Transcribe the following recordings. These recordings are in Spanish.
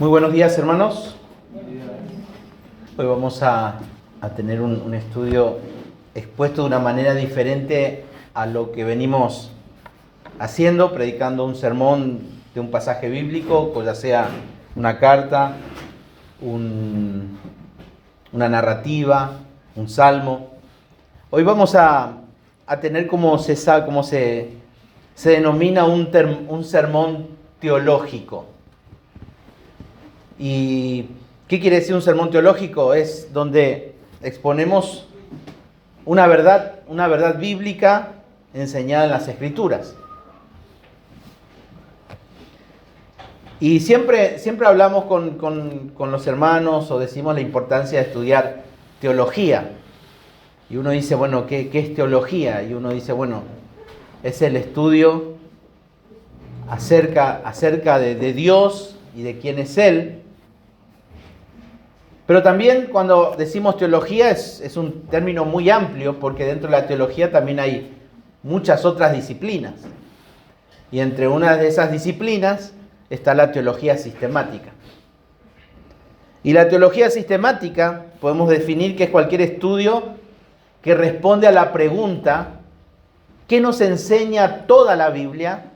Muy buenos días, hermanos. Hoy vamos a tener un estudio expuesto de una manera diferente a lo que venimos haciendo, predicando un sermón de un pasaje bíblico, ya sea una carta, una narrativa, un salmo. Hoy vamos a tener como se denomina un sermón teológico. ¿Y qué quiere decir un sermón teológico? Es donde exponemos una verdad bíblica enseñada en las Escrituras. Y siempre hablamos con los hermanos o decimos la importancia de estudiar teología. Y uno dice, bueno, ¿qué es teología? Y uno dice, bueno, es el estudio acerca de Dios y de quién es Él. Pero también cuando decimos teología es un término muy amplio, porque dentro de la teología también hay muchas otras disciplinas. Y entre una de esas disciplinas está la teología sistemática. Y la teología sistemática podemos definir que es cualquier estudio que responde a la pregunta: ¿qué nos enseña toda la Biblia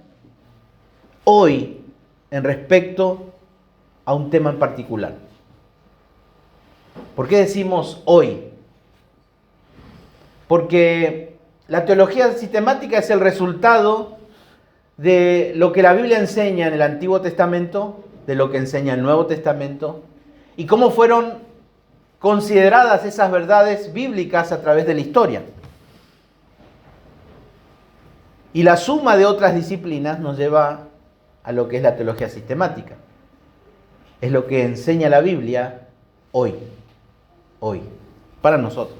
hoy en respecto a un tema en particular? ¿Por qué decimos hoy? Porque la teología sistemática es el resultado de lo que la Biblia enseña en el Antiguo Testamento, de lo que enseña el Nuevo Testamento, y cómo fueron consideradas esas verdades bíblicas a través de la historia. Y la suma de otras disciplinas nos lleva a lo que es la teología sistemática. Es lo que enseña la Biblia hoy, para nosotros.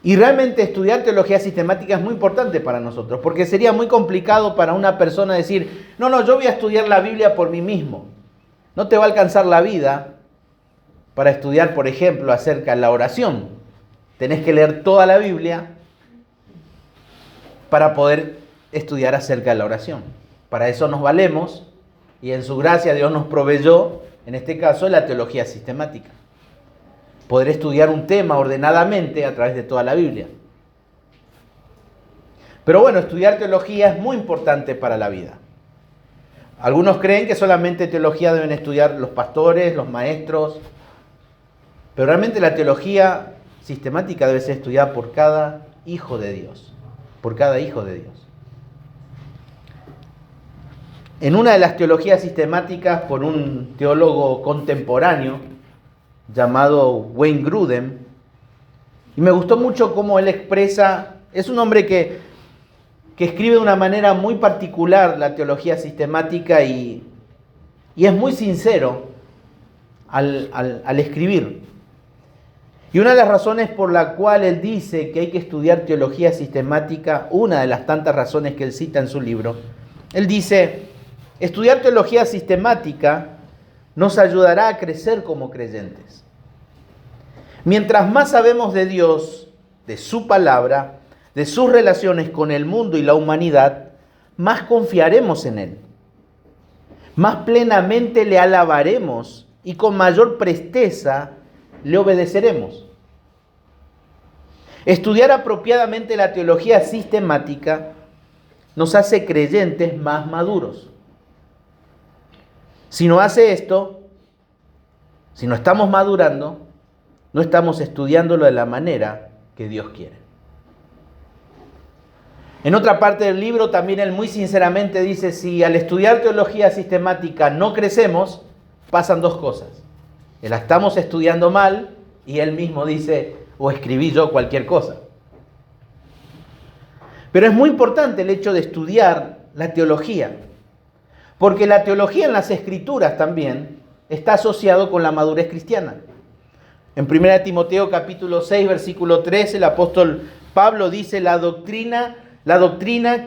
Y realmente estudiar teología sistemática es muy importante para nosotros, porque sería muy complicado para una persona decir, no, yo voy a estudiar la Biblia por mí mismo. No te va a alcanzar la vida para estudiar, por ejemplo, acerca de la oración. Tenés que leer toda la Biblia para poder estudiar acerca de la oración. Para eso nos valemos, y en su gracia Dios nos proveyó, en este caso, la teología sistemática. Poder estudiar un tema ordenadamente a través de toda la Biblia. Pero bueno, estudiar teología es muy importante para la vida. Algunos creen que solamente teología deben estudiar los pastores, los maestros, pero realmente la teología sistemática debe ser estudiada por cada hijo de Dios. Por cada hijo de Dios. En una de las teologías sistemáticas por un teólogo contemporáneo llamado Wayne Grudem, y me gustó mucho cómo él expresa, es un hombre que escribe de una manera muy particular la teología sistemática y es muy sincero al escribir. Y una de las razones por la cual él dice que hay que estudiar teología sistemática, una de las tantas razones que él cita en su libro, él dice: estudiar teología sistemática nos ayudará a crecer como creyentes. Mientras más sabemos de Dios, de su palabra, de sus relaciones con el mundo y la humanidad, más confiaremos en Él. Más plenamente le alabaremos y con mayor presteza le obedeceremos. Estudiar apropiadamente la teología sistemática nos hace creyentes más maduros. Si no hace esto, si no estamos madurando, no estamos estudiándolo de la manera que Dios quiere. En otra parte del libro también él muy sinceramente dice, si al estudiar teología sistemática no crecemos, pasan dos cosas. La estamos estudiando mal y él mismo dice, o escribí yo cualquier cosa. Pero es muy importante el hecho de estudiar la teología, porque la teología en las Escrituras también está asociado con la madurez cristiana. En 1 Timoteo capítulo 6, versículo 13, el apóstol Pablo dice la doctrina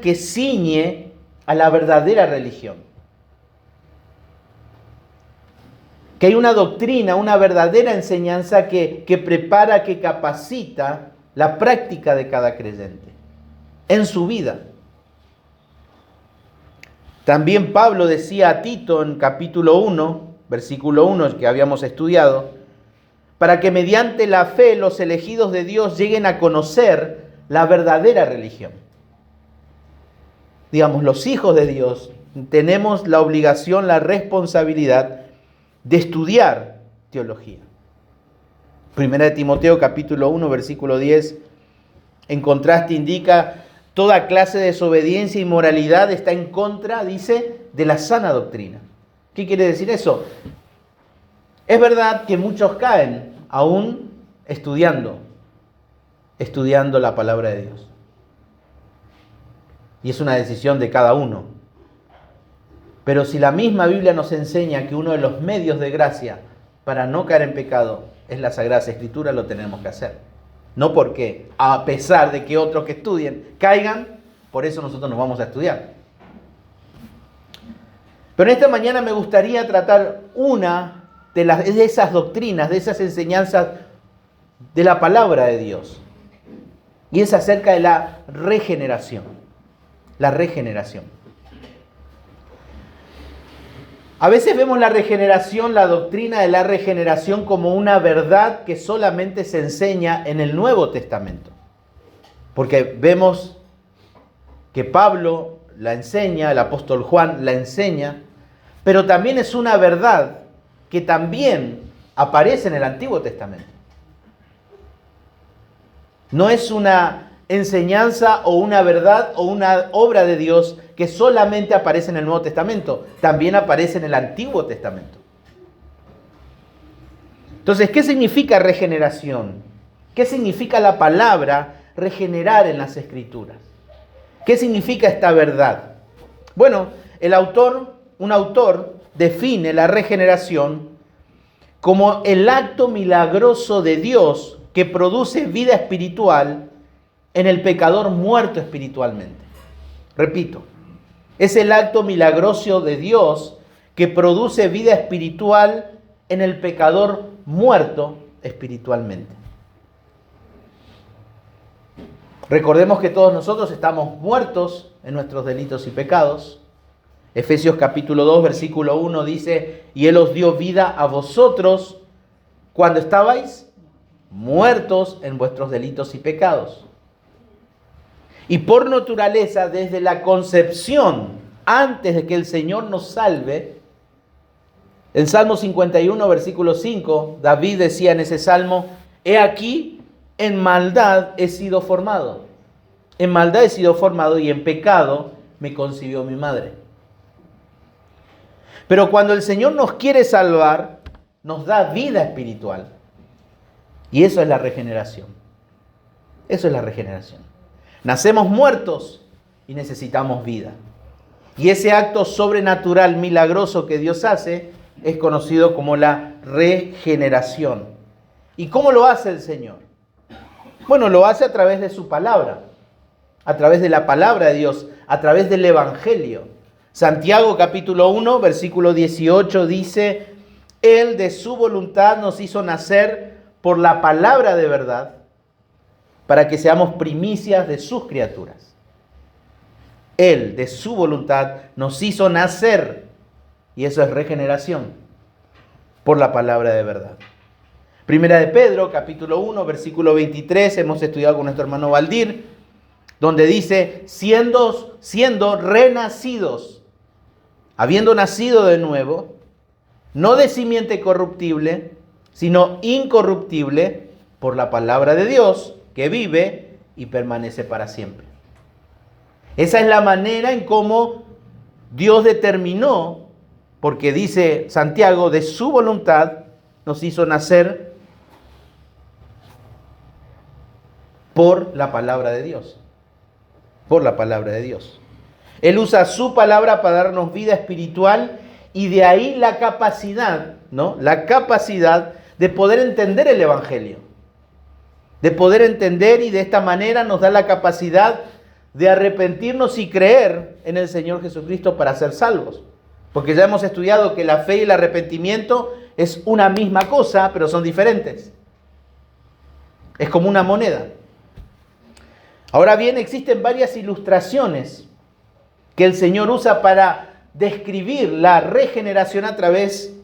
que ciñe a la verdadera religión. Que hay una doctrina, una verdadera enseñanza que prepara, que capacita la práctica de cada creyente en su vida. También Pablo decía a Tito en capítulo 1, versículo 1, que habíamos estudiado, para que mediante la fe los elegidos de Dios lleguen a conocer la verdadera religión. Digamos, los hijos de Dios tenemos la obligación, la responsabilidad de estudiar teología. Primera de Timoteo capítulo 1, versículo 10, en contraste indica: toda clase de desobediencia y inmoralidad está en contra, dice, de la sana doctrina. ¿Qué quiere decir eso? Es verdad que muchos caen aún estudiando la palabra de Dios. Y es una decisión de cada uno. Pero si la misma Biblia nos enseña que uno de los medios de gracia para no caer en pecado es la Sagrada Escritura, lo tenemos que hacer. No porque, a pesar de que otros que estudien caigan, por eso nosotros nos vamos a estudiar. Pero en esta mañana me gustaría tratar una de esas doctrinas, de esas enseñanzas de la palabra de Dios. Y es acerca de la regeneración. La regeneración. A veces vemos la regeneración, la doctrina de la regeneración, como una verdad que solamente se enseña en el Nuevo Testamento. Porque vemos que Pablo la enseña, el apóstol Juan la enseña, pero también es una verdad que también aparece en el Antiguo Testamento. No es una enseñanza o una verdad o una obra de Dios que solamente aparece en el Nuevo Testamento, también aparece en el Antiguo Testamento. Entonces, ¿qué significa regeneración? ¿Qué significa la palabra regenerar en las Escrituras? ¿Qué significa esta verdad? Bueno, un autor define la regeneración como el acto milagroso de Dios que produce vida espiritual en el pecador muerto espiritualmente. Repito, es el acto milagroso de Dios que produce vida espiritual en el pecador muerto espiritualmente. Recordemos que todos nosotros estamos muertos en nuestros delitos y pecados. Efesios capítulo 2, versículo 1 dice: y Él os dio vida a vosotros cuando estabais muertos en vuestros delitos y pecados. Y por naturaleza, desde la concepción, antes de que el Señor nos salve, en Salmo 51, versículo 5, David decía en ese salmo: he aquí, en maldad he sido formado. En maldad he sido formado y en pecado me concibió mi madre. Pero cuando el Señor nos quiere salvar, nos da vida espiritual. Y eso es la regeneración. Eso es la regeneración. Nacemos muertos y necesitamos vida. Y ese acto sobrenatural, milagroso que Dios hace, es conocido como la regeneración. ¿Y cómo lo hace el Señor? Bueno, lo hace a través de su palabra, a través de la palabra de Dios, a través del Evangelio. Santiago capítulo 1, versículo 18 dice: Él de su voluntad nos hizo nacer por la palabra de verdad, para que seamos primicias de sus criaturas. Él de su voluntad nos hizo nacer, y eso es regeneración, por la palabra de verdad. Primera de Pedro, capítulo 1, versículo 23, hemos estudiado con nuestro hermano Valdir, donde dice: siendo renacidos, habiendo nacido de nuevo, no de simiente corruptible, sino incorruptible, por la palabra de Dios, que vive y permanece para siempre. Esa es la manera en cómo Dios determinó, porque dice Santiago, de su voluntad nos hizo nacer por la palabra de Dios. Por la palabra de Dios. Él usa su palabra para darnos vida espiritual, y de ahí la capacidad, ¿no? La capacidad de poder entender el Evangelio. De poder entender, y de esta manera nos da la capacidad de arrepentirnos y creer en el Señor Jesucristo para ser salvos. Porque ya hemos estudiado que la fe y el arrepentimiento es una misma cosa, pero son diferentes. Es como una moneda. Ahora bien, existen varias ilustraciones que el Señor usa para describir la regeneración a través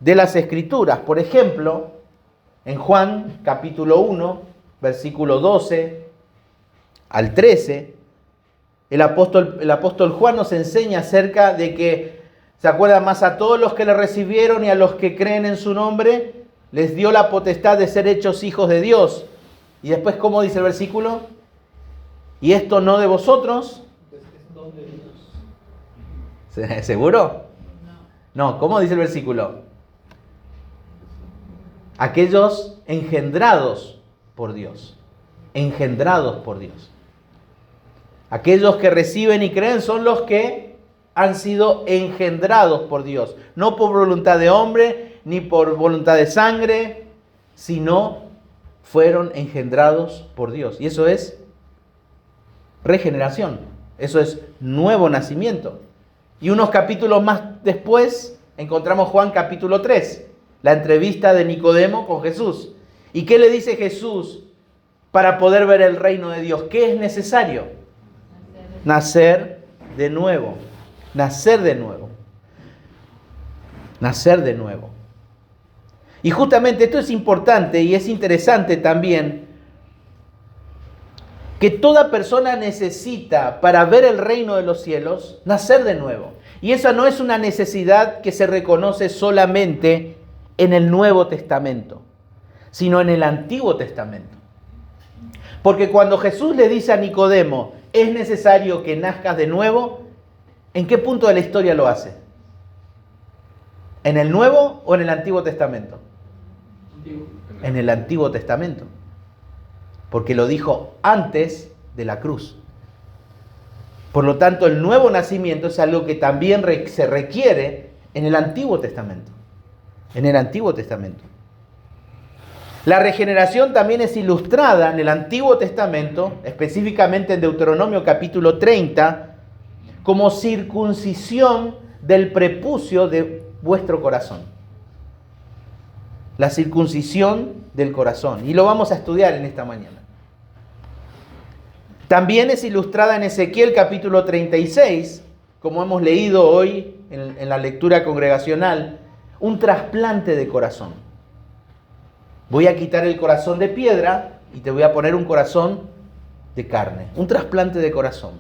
de las Escrituras. Por ejemplo, en Juan capítulo 1, versículo 12 al 13, el apóstol Juan nos enseña acerca de que, ¿se acuerdan? Más a todos los que le recibieron y a los que creen en su nombre, les dio la potestad de ser hechos hijos de Dios. Y después, ¿cómo dice el versículo? Y esto no de vosotros. ¿Seguro? No, ¿cómo dice el versículo? Aquellos engendrados por Dios. Engendrados por Dios. Aquellos que reciben y creen son los que han sido engendrados por Dios. No por voluntad de hombre, ni por voluntad de sangre, sino fueron engendrados por Dios. Y eso es regeneración. Eso es nuevo nacimiento. Y unos capítulos más después encontramos Juan capítulo 3, la entrevista de Nicodemo con Jesús. ¿Y qué le dice Jesús para poder ver el reino de Dios? ¿Qué es necesario? Nacer de nuevo. Nacer de nuevo. Nacer de nuevo. Y justamente esto es importante y es interesante también, que toda persona necesita, para ver el reino de los cielos, nacer de nuevo. Y esa no es una necesidad que se reconoce solamente en el Nuevo Testamento, sino en el Antiguo Testamento. Porque cuando Jesús le dice a Nicodemo, es necesario que nazcas de nuevo, ¿en qué punto de la historia lo hace? ¿En el Nuevo o en el Antiguo Testamento? En el Antiguo Testamento. Porque lo dijo antes de la cruz. Por lo tanto, el nuevo nacimiento es algo que también se requiere en el Antiguo Testamento. En el Antiguo Testamento. La regeneración también es ilustrada en el Antiguo Testamento, específicamente en Deuteronomio capítulo 30, como circuncisión del prepucio de vuestro corazón. La circuncisión del corazón. Y lo vamos a estudiar en esta mañana. También es ilustrada en Ezequiel capítulo 36, como hemos leído hoy en la lectura congregacional, un trasplante de corazón. Voy a quitar el corazón de piedra y te voy a poner un corazón de carne. Un trasplante de corazón.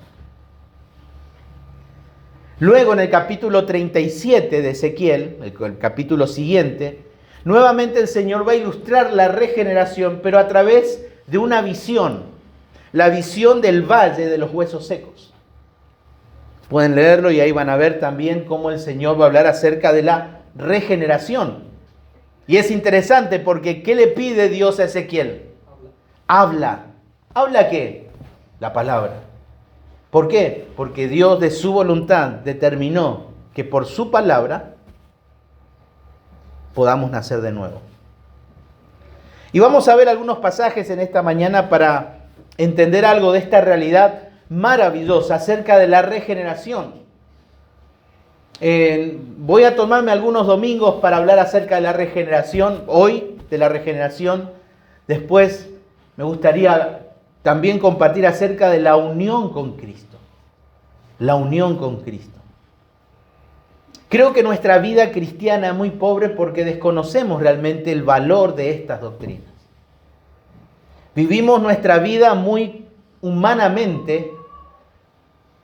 Luego en el capítulo 37 de Ezequiel, el capítulo siguiente, nuevamente el Señor va a ilustrar la regeneración, pero a través de una visión. La visión del valle de los huesos secos. Pueden leerlo y ahí van a ver también cómo el Señor va a hablar acerca de la regeneración. Y es interesante porque ¿qué le pide Dios a Ezequiel? Habla. ¿Habla qué? La palabra. ¿Por qué? Porque Dios de su voluntad determinó que por su palabra podamos nacer de nuevo. Y vamos a ver algunos pasajes en esta mañana para entender algo de esta realidad maravillosa acerca de la regeneración. Voy a tomarme algunos domingos para hablar acerca de la regeneración, hoy de la regeneración. Después me gustaría también compartir acerca de la unión con Cristo. La unión con Cristo. Creo que nuestra vida cristiana es muy pobre porque desconocemos realmente el valor de estas doctrinas. Vivimos nuestra vida muy humanamente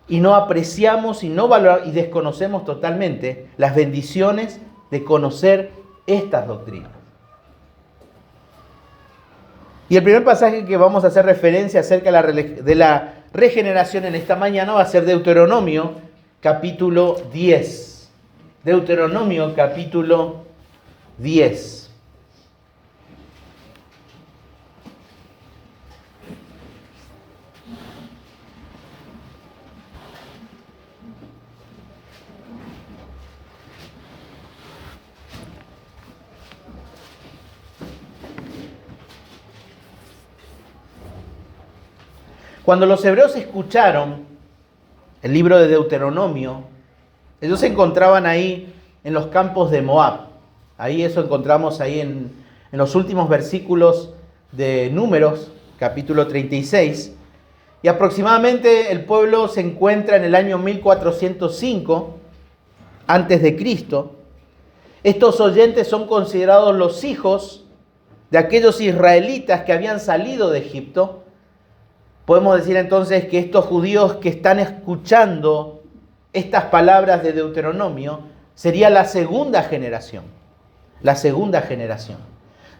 y no apreciamos y no valoramos y desconocemos totalmente las bendiciones de conocer estas doctrinas. Y el primer pasaje que vamos a hacer referencia acerca de la regeneración en esta mañana va a ser Deuteronomio capítulo 10. Deuteronomio capítulo 10. Cuando los hebreos escucharon el libro de Deuteronomio, ellos se encontraban ahí en los campos de Moab. Ahí eso encontramos ahí en los últimos versículos de Números, capítulo 36. Y aproximadamente el pueblo se encuentra en el año 1405 antes de Cristo. Estos oyentes son considerados los hijos de aquellos israelitas que habían salido de Egipto. Podemos decir entonces que estos judíos que están escuchando estas palabras de Deuteronomio sería la segunda generación. La segunda generación.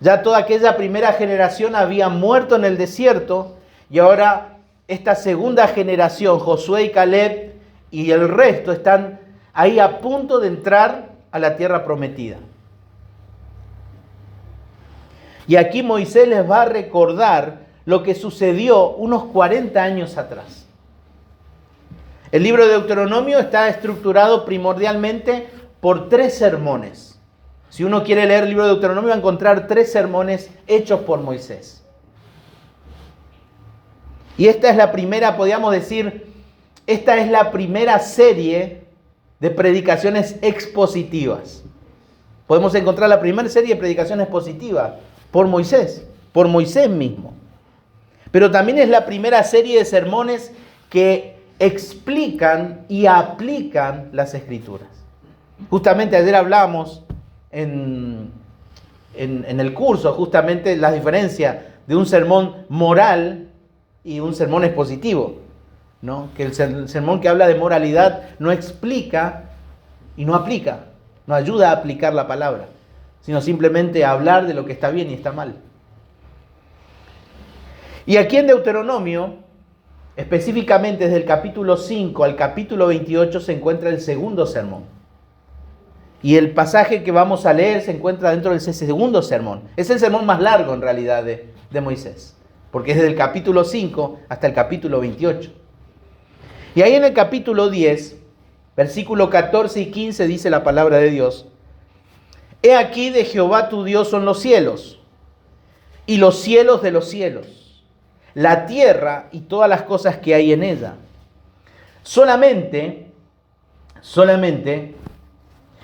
Ya toda aquella primera generación había muerto en el desierto y ahora esta segunda generación, Josué y Caleb y el resto, están ahí a punto de entrar a la tierra prometida. Y aquí Moisés les va a recordar lo que sucedió unos 40 años atrás. El libro de Deuteronomio está estructurado primordialmente por 3 sermones. Si uno quiere leer el libro de Deuteronomio va a encontrar 3 sermones hechos por Moisés. Y esta es la primera, podríamos decir, esta es la primera serie de predicaciones expositivas. Podemos encontrar la primera serie de predicaciones expositivas por Moisés mismo. Pero también es la primera serie de sermones que explican y aplican las Escrituras. Justamente ayer hablamos en el curso, justamente la diferencia de un sermón moral y un sermón expositivo, ¿no? Que el sermón que habla de moralidad no explica y no aplica, no ayuda a aplicar la palabra, sino simplemente a hablar de lo que está bien y está mal. Y aquí en Deuteronomio, específicamente desde el capítulo 5 al capítulo 28, se encuentra el segundo sermón. Y el pasaje que vamos a leer se encuentra dentro de ese segundo sermón. Es el sermón más largo en realidad de Moisés, porque es desde el capítulo 5 hasta el capítulo 28. Y ahí en el capítulo 10, versículo 14 y 15 dice la palabra de Dios: He aquí de Jehová tu Dios son los cielos, y los cielos de los cielos, la tierra y todas las cosas que hay en ella. Solamente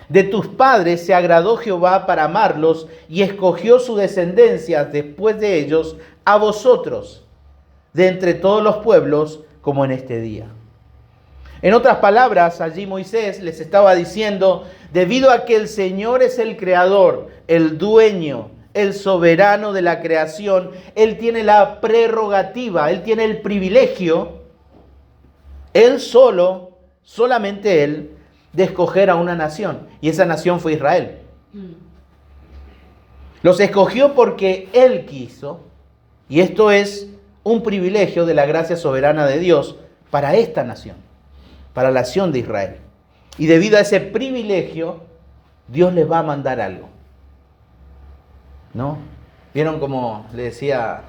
de tus padres se agradó Jehová para amarlos y escogió su descendencia después de ellos a vosotros, de entre todos los pueblos, como en este día. En otras palabras, allí Moisés les estaba diciendo, debido a que el Señor es el creador, el dueño, el soberano de la creación, Él tiene la prerrogativa, Él tiene el privilegio, Él solamente Él, de escoger a una nación. Y esa nación fue Israel. Los escogió porque Él quiso, y esto es un privilegio de la gracia soberana de Dios para esta nación, para la nación de Israel. Y debido a ese privilegio, Dios les va a mandar algo. ¿No? ¿Vieron como le decía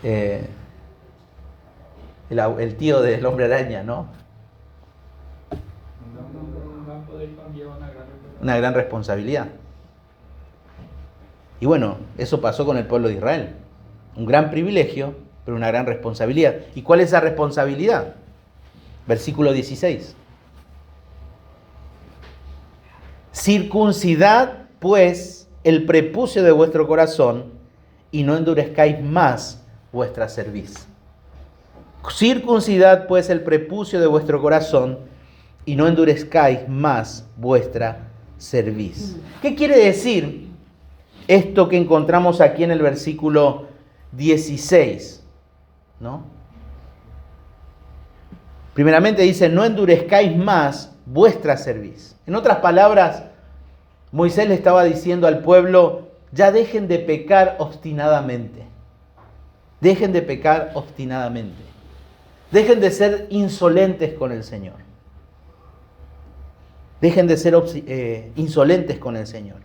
el tío del Hombre Araña, ¿no? Una gran responsabilidad. Y bueno, eso pasó con el pueblo de Israel. Un gran privilegio, pero una gran responsabilidad. ¿Y cuál es esa responsabilidad? Versículo 16. Circuncidad, pues, el prepucio de vuestro corazón y no endurezcáis más vuestra cerviz. Circuncidad, pues, el prepucio de vuestro corazón y no endurezcáis más vuestra cerviz. ¿Qué quiere decir esto que encontramos aquí en el versículo 16? ¿No? Primeramente dice, no endurezcáis más vuestra cerviz. En otras palabras, Moisés le estaba diciendo al pueblo, ya dejen de pecar obstinadamente. Dejen de pecar obstinadamente. Dejen de ser insolentes con el Señor. Dejen de ser insolentes con el Señor.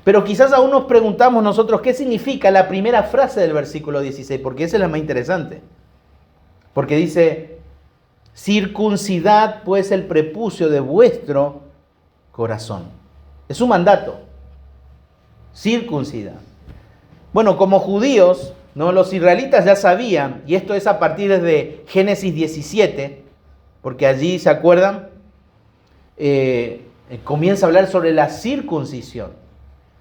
Pero quizás aún nos preguntamos nosotros qué significa la primera frase del versículo 16, porque esa es la más interesante. Porque dice, circuncidad pues el prepucio de vuestro corazón. Es un mandato. Circuncidad. Bueno, como judíos, ¿no? Los israelitas ya sabían, y esto es a partir de Génesis 17, porque allí, ¿se acuerdan? Comienza a hablar sobre la circuncisión.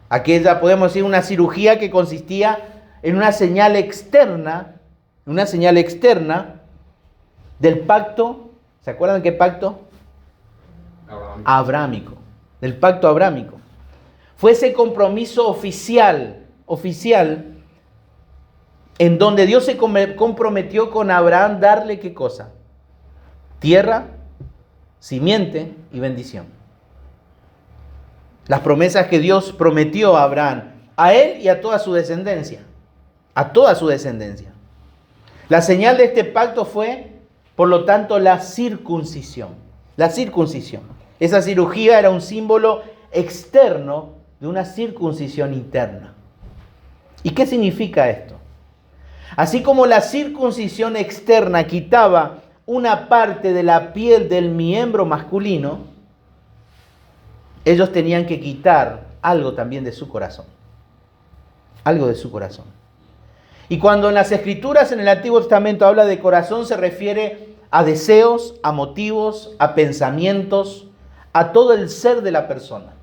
Aquella, podemos decir, una cirugía que consistía en una señal externa del pacto. ¿Se acuerdan qué pacto? Abrámico, del pacto abrámico. Fue ese compromiso oficial, en donde Dios se comprometió con Abraham darle ¿qué cosa? Tierra, simiente y bendición. Las promesas que Dios prometió a Abraham, a él y a toda su descendencia. A toda su descendencia. La señal de este pacto fue, por lo tanto, la circuncisión. La circuncisión. Esa cirugía era un símbolo externo de una circuncisión interna. ¿Y qué significa esto? Así como la circuncisión externa quitaba una parte de la piel del miembro masculino, ellos tenían que quitar algo también de su corazón. Algo de su corazón. Y cuando en las Escrituras, en el Antiguo Testamento, habla de corazón, se refiere a deseos, a motivos, a pensamientos, a todo el ser de la persona.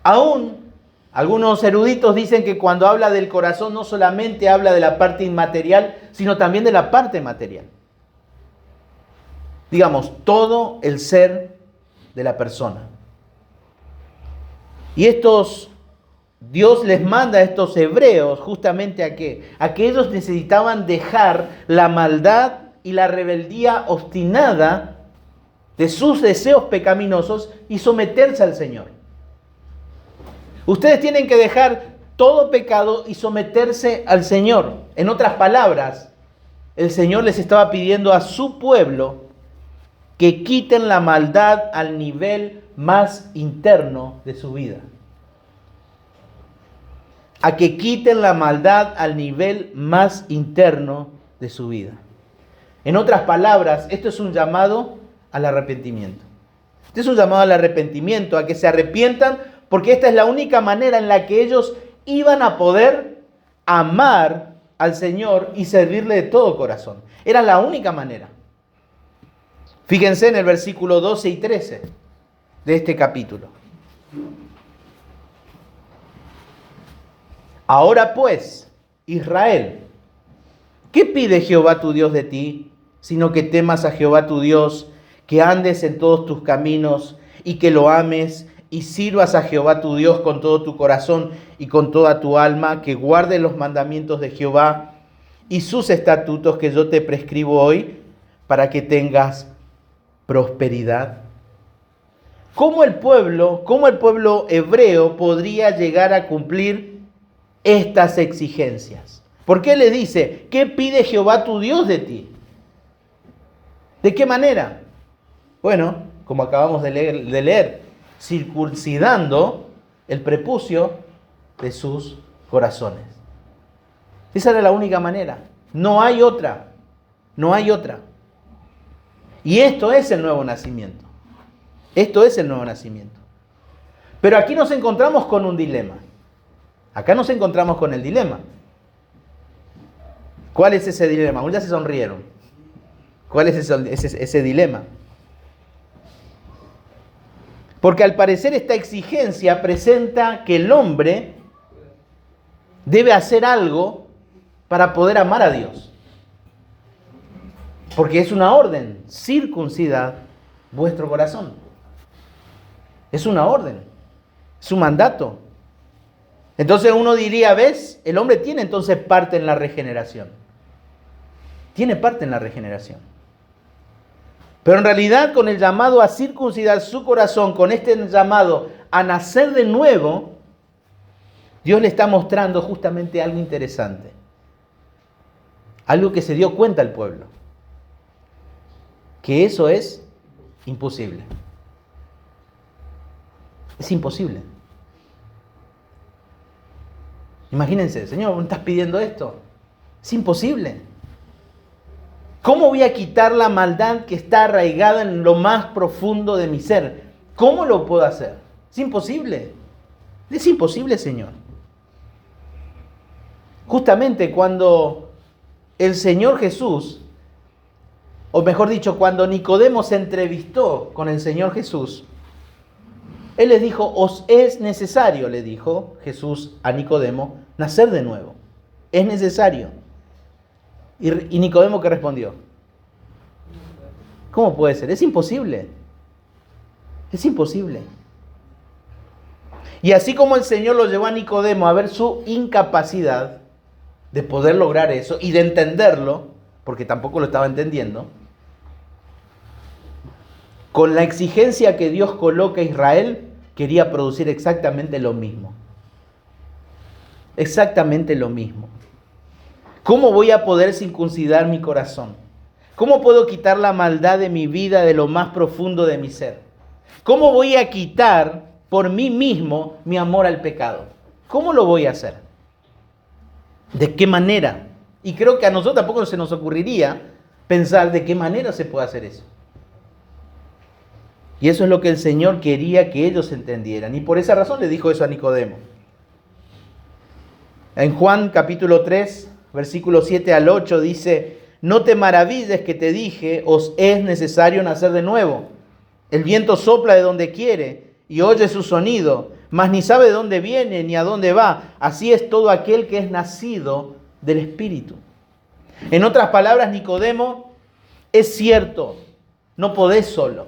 Aún algunos eruditos dicen que cuando habla del corazón no solamente habla de la parte inmaterial, sino también de la parte material. Digamos, todo el ser de la persona. Y Dios les manda a estos hebreos justamente a que ellos necesitaban dejar la maldad y la rebeldía obstinada de sus deseos pecaminosos y someterse al Señor. Ustedes tienen que dejar todo pecado y someterse al Señor. En otras palabras, el Señor les estaba pidiendo a su pueblo que quiten la maldad al nivel más interno de su vida. A que quiten la maldad al nivel más interno de su vida. En otras palabras, esto es un llamado al arrepentimiento. Este es un llamado al arrepentimiento, a que se arrepientan, porque esta es la única manera en la que ellos iban a poder amar al Señor y servirle de todo corazón. Era la única manera. Fíjense en el versículo 12 y 13 de este capítulo. Ahora pues, Israel, ¿qué pide Jehová tu Dios de ti? Sino que temas a Jehová tu Dios, que andes en todos tus caminos y que lo ames y sirvas a Jehová tu Dios con todo tu corazón y con toda tu alma, que guardes los mandamientos de Jehová y sus estatutos que yo te prescribo hoy para que tengas prosperidad. ¿Cómo el pueblo hebreo podría llegar a cumplir estas exigencias? ¿Por qué le dice, qué pide Jehová tu Dios de ti? ¿De qué manera? Bueno, como acabamos de leer, circuncidando el prepucio de sus corazones. Esa era la única manera. No hay otra. No hay otra. Y esto es el nuevo nacimiento. Esto es el nuevo nacimiento. Pero aquí nos encontramos con un dilema. Acá nos encontramos con el dilema. ¿Cuál es ese dilema? Unos ya se sonrieron. ¿Cuál es ese dilema? Porque al parecer esta exigencia presenta que el hombre debe hacer algo para poder amar a Dios. Porque es una orden, circuncidad vuestro corazón. Es una orden, es un mandato. Entonces uno diría, ¿ves? El hombre tiene entonces parte en la regeneración. Tiene parte en la regeneración. Pero en realidad con el llamado a circuncidar su corazón, con este llamado a nacer de nuevo, Dios le está mostrando justamente algo interesante. Algo que se dio cuenta el pueblo. Que eso es imposible. Es imposible. Imagínense, Señor, ¿me estás pidiendo esto? Es imposible. ¿Cómo voy a quitar la maldad que está arraigada en lo más profundo de mi ser? ¿Cómo lo puedo hacer? Es imposible. Es imposible, Señor. Justamente cuando el Señor Jesús, o mejor dicho, cuando Nicodemo se entrevistó con el Señor Jesús, Él les dijo, os es necesario, le dijo Jesús a Nicodemo, nacer de nuevo. Es necesario. ¿Y Nicodemo qué respondió? ¿Cómo puede ser? Es imposible. Es imposible. Y así como el Señor lo llevó a Nicodemo a ver su incapacidad de poder lograr eso y de entenderlo, porque tampoco lo estaba entendiendo, con la exigencia que Dios coloca a Israel, quería producir exactamente lo mismo. Exactamente lo mismo. ¿Cómo voy a poder circuncidar mi corazón? ¿Cómo puedo quitar la maldad de mi vida de lo más profundo de mi ser? ¿Cómo voy a quitar por mí mismo mi amor al pecado? ¿Cómo lo voy a hacer? ¿De qué manera? Y creo que a nosotros tampoco se nos ocurriría pensar de qué manera se puede hacer eso. Y eso es lo que el Señor quería que ellos entendieran. Y por esa razón le dijo eso a Nicodemo. En Juan capítulo 3, versículo 7 al 8 dice: no te maravilles que te dije, os es necesario nacer de nuevo. El viento sopla de donde quiere y oye su sonido, mas ni sabe de dónde viene ni a dónde va. Así es todo aquel que es nacido del Espíritu. En otras palabras, Nicodemo, es cierto, no podés solo,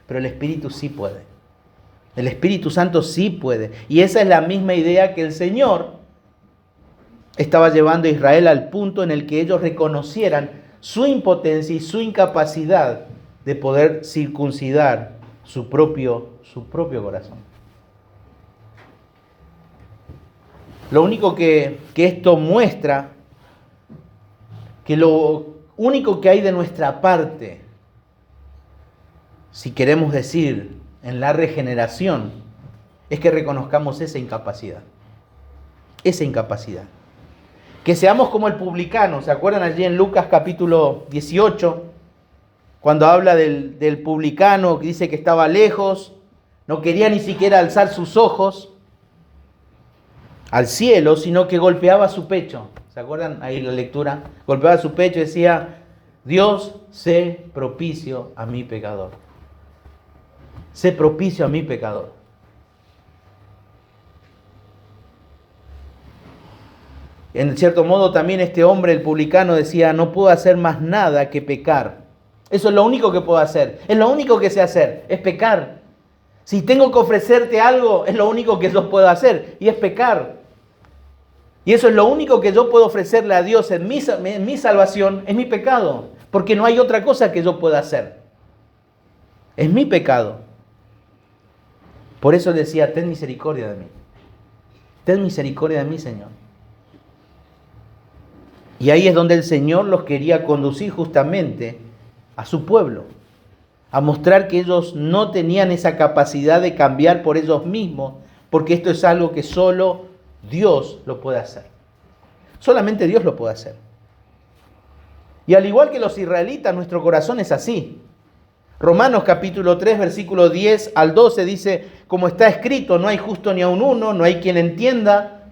pero el Espíritu sí puede. El Espíritu Santo sí puede. Y esa es la misma idea que el Señor estaba llevando a Israel al punto en el que ellos reconocieran su impotencia y su incapacidad de poder circuncidar su propio corazón. Lo único que esto muestra, que lo único que hay de nuestra parte, si queremos decir en la regeneración, es que reconozcamos esa incapacidad. Esa incapacidad. Que seamos como el publicano. ¿Se acuerdan allí en Lucas capítulo 18? Cuando habla del publicano que dice que estaba lejos, no quería ni siquiera alzar sus ojos al cielo, sino que golpeaba su pecho. ¿Se acuerdan ahí la lectura? Golpeaba su pecho y decía: Dios, sé propicio a mi pecador. Sé propicio a mi pecador. En cierto modo también este hombre, el publicano, decía: no puedo hacer más nada que pecar. Eso es lo único que puedo hacer. Es lo único que sé hacer, es pecar. Si tengo que ofrecerte algo, es lo único que yo puedo hacer, y es pecar. Y eso es lo único que yo puedo ofrecerle a Dios en mi salvación, es mi pecado. Porque no hay otra cosa que yo pueda hacer. Es mi pecado. Por eso decía: ten misericordia de mí. Ten misericordia de mí, Señor. Y ahí es donde el Señor los quería conducir justamente a su pueblo, a mostrar que ellos no tenían esa capacidad de cambiar por ellos mismos, porque esto es algo que solo Dios lo puede hacer. Solamente Dios lo puede hacer. Y al igual que los israelitas, nuestro corazón es así. Romanos capítulo 3, versículo 10 al 12 dice: como está escrito, no hay justo ni aun uno, no hay quien entienda,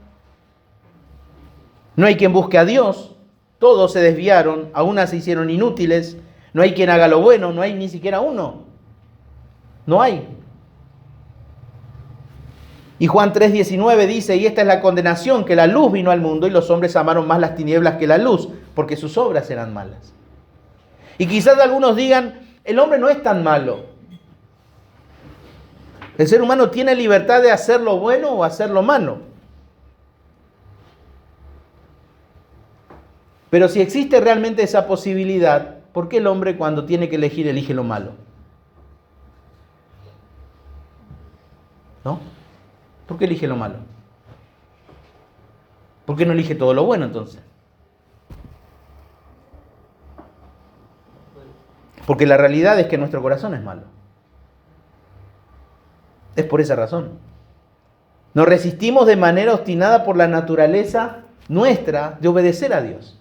no hay quien busque a Dios. Todos se desviaron, a una se hicieron inútiles. No hay quien haga lo bueno, no hay ni siquiera uno. No hay. Y Juan 3:19 dice: y esta es la condenación, que la luz vino al mundo y los hombres amaron más las tinieblas que la luz, porque sus obras eran malas. Y quizás algunos digan: el hombre no es tan malo. El ser humano tiene libertad de hacer lo bueno o hacer lo malo. Pero si existe realmente esa posibilidad, ¿por qué el hombre cuando tiene que elegir elige lo malo? ¿No? ¿Por qué elige lo malo? ¿Por qué no elige todo lo bueno entonces? Porque la realidad es que nuestro corazón es malo. Es por esa razón. Nos resistimos de manera obstinada por la naturaleza nuestra de obedecer a Dios.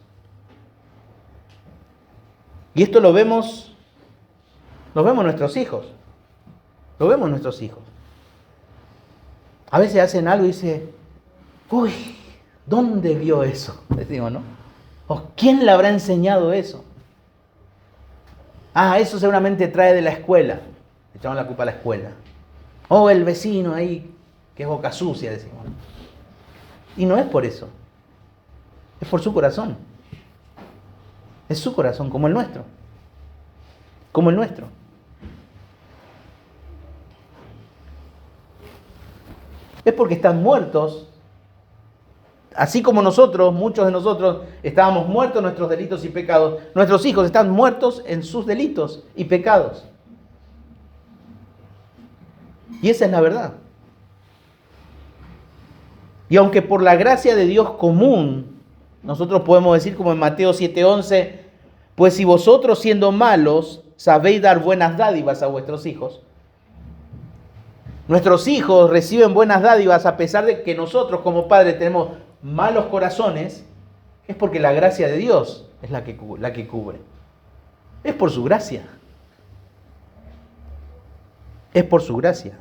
Y esto lo vemos en nuestros hijos. Lo vemos en nuestros hijos. A veces hacen algo y dicen: uy, ¿dónde vio eso? Decimos, ¿no? ¿O quién le habrá enseñado eso? Ah, eso seguramente trae de la escuela. Le echamos la culpa a la escuela. O el vecino ahí, que es boca sucia, decimos. Y no es por eso. Es por su corazón. Es su corazón, como el nuestro. Como el nuestro. Es porque están muertos. Así como nosotros, muchos de nosotros, estábamos muertos en nuestros delitos y pecados, nuestros hijos están muertos en sus delitos y pecados. Y esa es la verdad. Y aunque por la gracia de Dios común, nosotros podemos decir como en Mateo 7:11, pues si vosotros siendo malos sabéis dar buenas dádivas a vuestros hijos, nuestros hijos reciben buenas dádivas a pesar de que nosotros como padres tenemos malos corazones, es porque la gracia de Dios es la que cubre. Es por su gracia. Es por su gracia.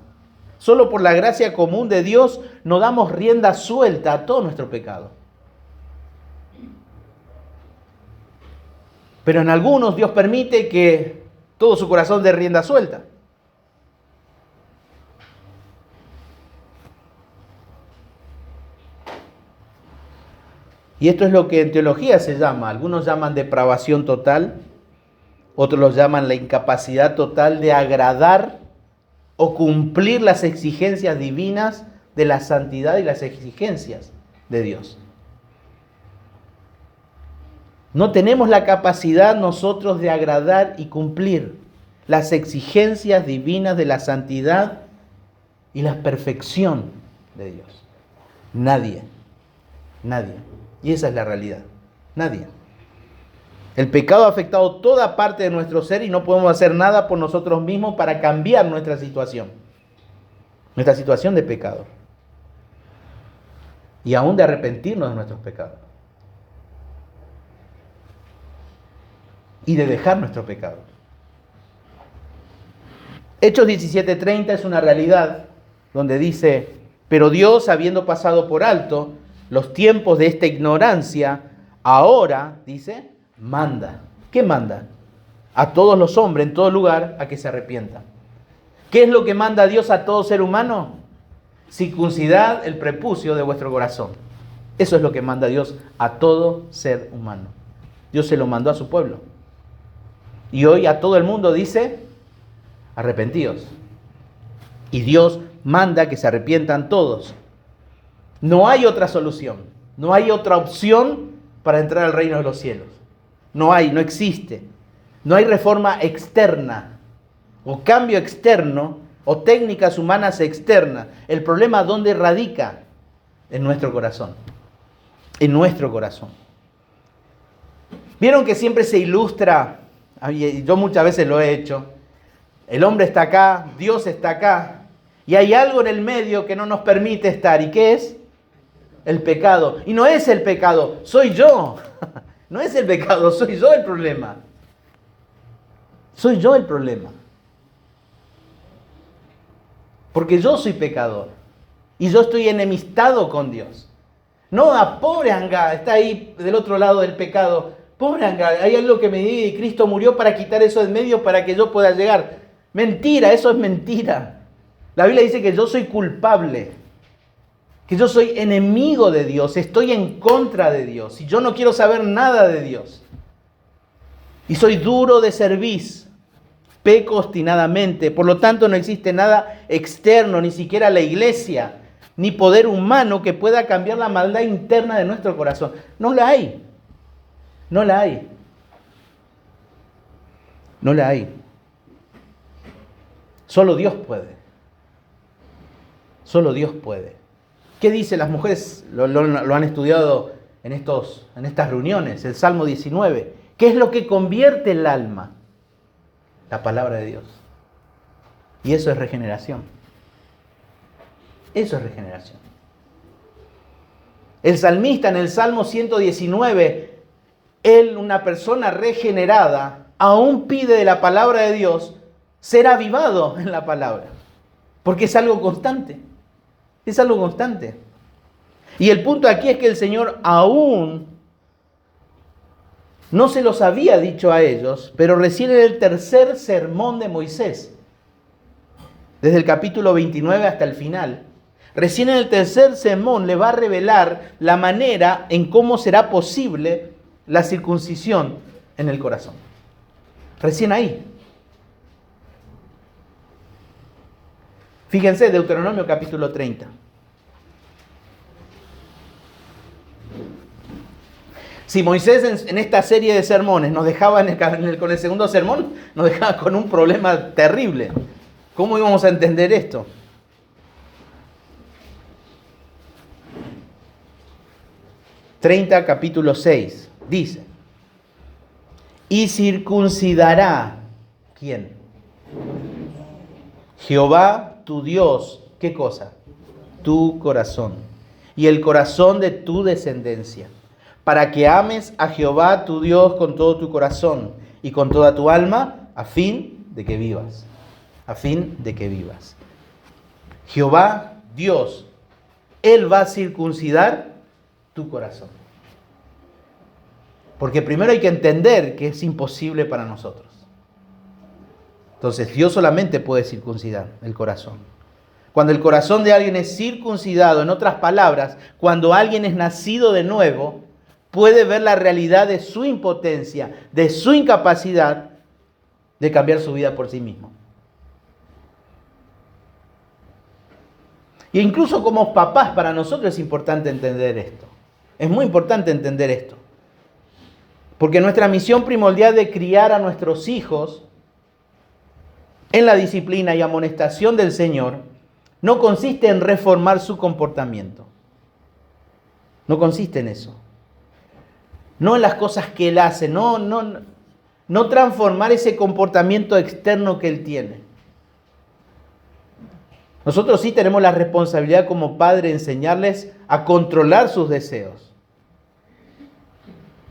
Solo por la gracia común de Dios nos damos rienda suelta a todo nuestro pecado. Pero en algunos Dios permite que todo su corazón dé rienda suelta. Y esto es lo que en teología se llama, algunos llaman depravación total, otros lo llaman la incapacidad total de agradar o cumplir las exigencias divinas de la santidad y las exigencias de Dios. No tenemos la capacidad nosotros de agradar y cumplir las exigencias divinas de la santidad y la perfección de Dios. Nadie. Y esa es la realidad. Nadie. El pecado ha afectado toda parte de nuestro ser y no podemos hacer nada por nosotros mismos para cambiar nuestra situación de pecado. Y aún de arrepentirnos de nuestros pecados. Y de dejar nuestro pecado. Hechos 17:30 es una realidad donde dice, pero Dios, habiendo pasado por alto los tiempos de esta ignorancia, ahora, dice, manda. ¿Qué manda? A todos los hombres en todo lugar a que se arrepientan. ¿Qué es lo que manda Dios a todo ser humano? Circuncidad el prepucio de vuestro corazón. Eso es lo que manda Dios a todo ser humano. Dios se lo mandó a su pueblo. Y hoy a todo el mundo dice, arrepentíos. Y Dios manda que se arrepientan todos. No hay otra solución, no hay otra opción para entrar al reino de los cielos. No existe. No hay reforma externa, o cambio externo, o técnicas humanas externas. El problema, ¿dónde radica? En nuestro corazón. En nuestro corazón. ¿Vieron que siempre se ilustra? Yo muchas veces lo he hecho. El hombre está acá, Dios está acá, y hay algo en el medio que no nos permite estar. ¿Y qué es? El pecado. Y no es el pecado, soy yo. No es el pecado, soy yo el problema. Soy yo el problema. Porque yo soy pecador. Y yo estoy enemistado con Dios. No, pobre Anga, está ahí del otro lado del pecado. Pobre Anga, hay algo que me divide y Cristo murió para quitar eso del medio para que yo pueda llegar. Mentira, eso es mentira. La Biblia dice que yo soy culpable. Que yo soy enemigo de Dios, estoy en contra de Dios y yo no quiero saber nada de Dios. Y soy duro de cerviz, peco obstinadamente, por lo tanto no existe nada externo, ni siquiera la iglesia, ni poder humano que pueda cambiar la maldad interna de nuestro corazón. No la hay, no la hay, no la hay. Solo Dios puede, solo Dios puede. ¿Qué dice? Las mujeres lo han estudiado en estas reuniones, el Salmo 19. ¿Qué es lo que convierte el alma? La palabra de Dios. Y eso es regeneración. Eso es regeneración. El salmista en el Salmo 119, él, una persona regenerada, aún pide de la palabra de Dios ser avivado en la palabra. Porque es algo constante. Es algo constante. Y el punto aquí es que el Señor aún no se los había dicho a ellos, pero recién en el tercer sermón de Moisés, desde el capítulo 29 hasta el final, recién en el tercer sermón le va a revelar la manera en cómo será posible la circuncisión en el corazón. Recién ahí. Fíjense, Deuteronomio capítulo 30. Si Moisés en esta serie de sermones nos dejaba con el segundo sermón, nos dejaba con un problema terrible. ¿Cómo íbamos a entender esto? Capítulo 6, dice: y circuncidará, ¿quién? Jehová tu Dios, ¿qué cosa? Tu corazón, y el corazón de tu descendencia, para que ames a Jehová tu Dios con todo tu corazón y con toda tu alma, a fin de que vivas. A fin de que vivas. Jehová, Dios, Él va a circuncidar tu corazón. Porque primero hay que entender que es imposible para nosotros. Entonces, Dios solamente puede circuncidar el corazón. Cuando el corazón de alguien es circuncidado, en otras palabras, cuando alguien es nacido de nuevo, puede ver la realidad de su impotencia, de su incapacidad de cambiar su vida por sí mismo. Y incluso como papás, para nosotros es importante entender esto. Es muy importante entender esto. Porque nuestra misión primordial de criar a nuestros hijos en la disciplina y amonestación del Señor no consiste en reformar su comportamiento. No consiste en eso. No en las cosas que Él hace. No transformar ese comportamiento externo que Él tiene. Nosotros sí tenemos la responsabilidad como padre de enseñarles a controlar sus deseos.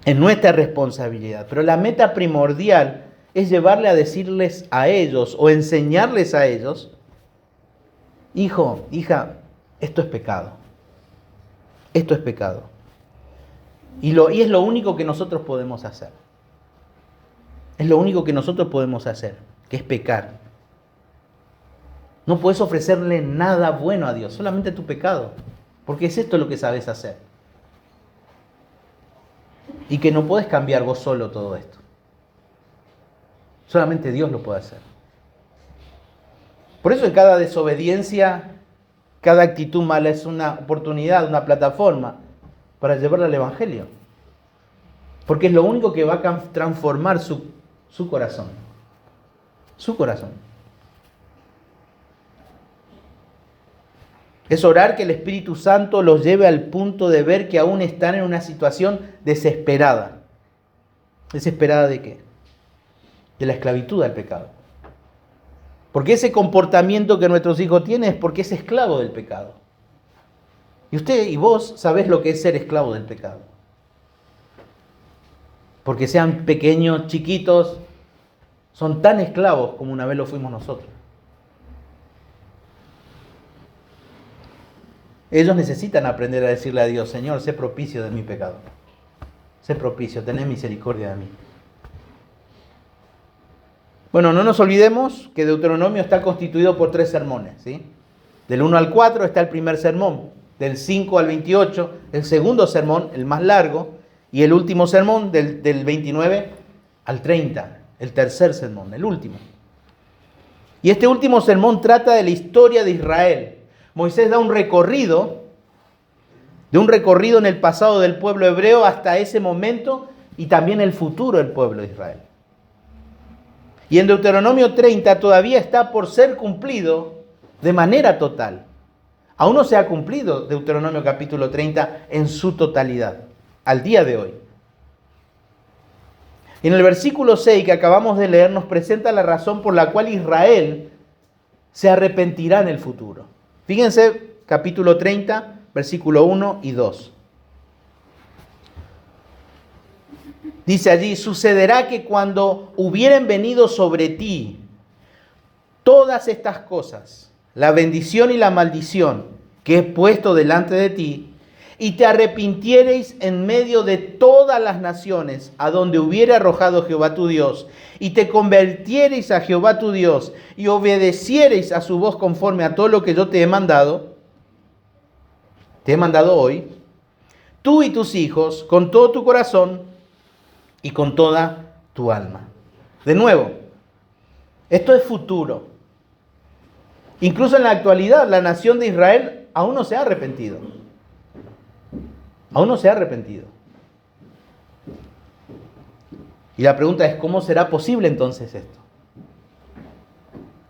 Es nuestra responsabilidad. Pero la meta primordial es llevarle a decirles a ellos o enseñarles a ellos: hijo, hija, esto es pecado. Esto es pecado. Y es lo único que nosotros podemos hacer. Es lo único que nosotros podemos hacer, que es pecar. No puedes ofrecerle nada bueno a Dios, solamente tu pecado. Porque es esto lo que sabes hacer. Y que no puedes cambiar vos solo todo esto. Solamente Dios lo puede hacer. Por eso en cada desobediencia, cada actitud mala es una oportunidad, una plataforma para llevarle al Evangelio. Porque es lo único que va a transformar su corazón. Su corazón. Es orar que el Espíritu Santo los lleve al punto de ver que aún están en una situación desesperada. ¿Desesperada de qué? De la esclavitud al pecado. Porque ese comportamiento que nuestros hijos tienen es porque es esclavo del pecado. Y usted y vos sabés lo que es ser esclavo del pecado. Porque sean pequeños, chiquitos, son tan esclavos como una vez lo fuimos nosotros. Ellos necesitan aprender a decirle a Dios: Señor, sé propicio de mi pecado. Sé propicio, tenés misericordia de mí. Bueno, no nos olvidemos que Deuteronomio está constituido por 3 sermones, ¿sí? Del 1 al 4 está el primer sermón. Del 5 al 28, el segundo sermón, el más largo. Y el último sermón, del 29 al 30, el tercer sermón, el último. Y este último sermón trata de la historia de Israel. Moisés da un recorrido en el pasado del pueblo hebreo hasta ese momento y también el futuro del pueblo de Israel. Y en Deuteronomio 30 todavía está por ser cumplido de manera total. Aún no se ha cumplido Deuteronomio capítulo 30 en su totalidad, al día de hoy. En el versículo 6 que acabamos de leer nos presenta la razón por la cual Israel se arrepentirá en el futuro. Fíjense, capítulo 30, versículo 1 y 2. Dice allí: sucederá que cuando hubieren venido sobre ti todas estas cosas, la bendición y la maldición que he puesto delante de ti, y te arrepintiereis en medio de todas las naciones a donde hubiere arrojado Jehová tu Dios, y te convirtiereis a Jehová tu Dios, y obedeciereis a su voz conforme a todo lo que yo te he mandado hoy, tú y tus hijos, con todo tu corazón y con toda tu alma. De nuevo, esto es futuro. Incluso en la actualidad, la nación de Israel aún no se ha arrepentido. Aún no se ha arrepentido. Y la pregunta es, ¿cómo será posible entonces esto?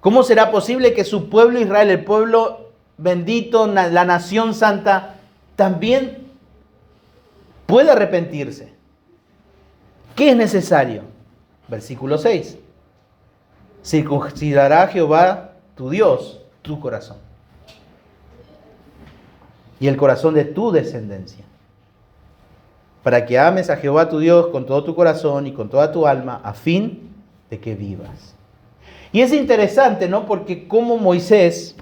¿Cómo será posible que su pueblo Israel, el pueblo bendito, la nación santa, también pueda arrepentirse? ¿Qué es necesario? Versículo 6. Circuncidará Jehová tu Dios tu corazón y el corazón de tu descendencia, para que ames a Jehová tu Dios con todo tu corazón y con toda tu alma, a fin de que vivas. Y es interesante, ¿no? Porque cómo Moisés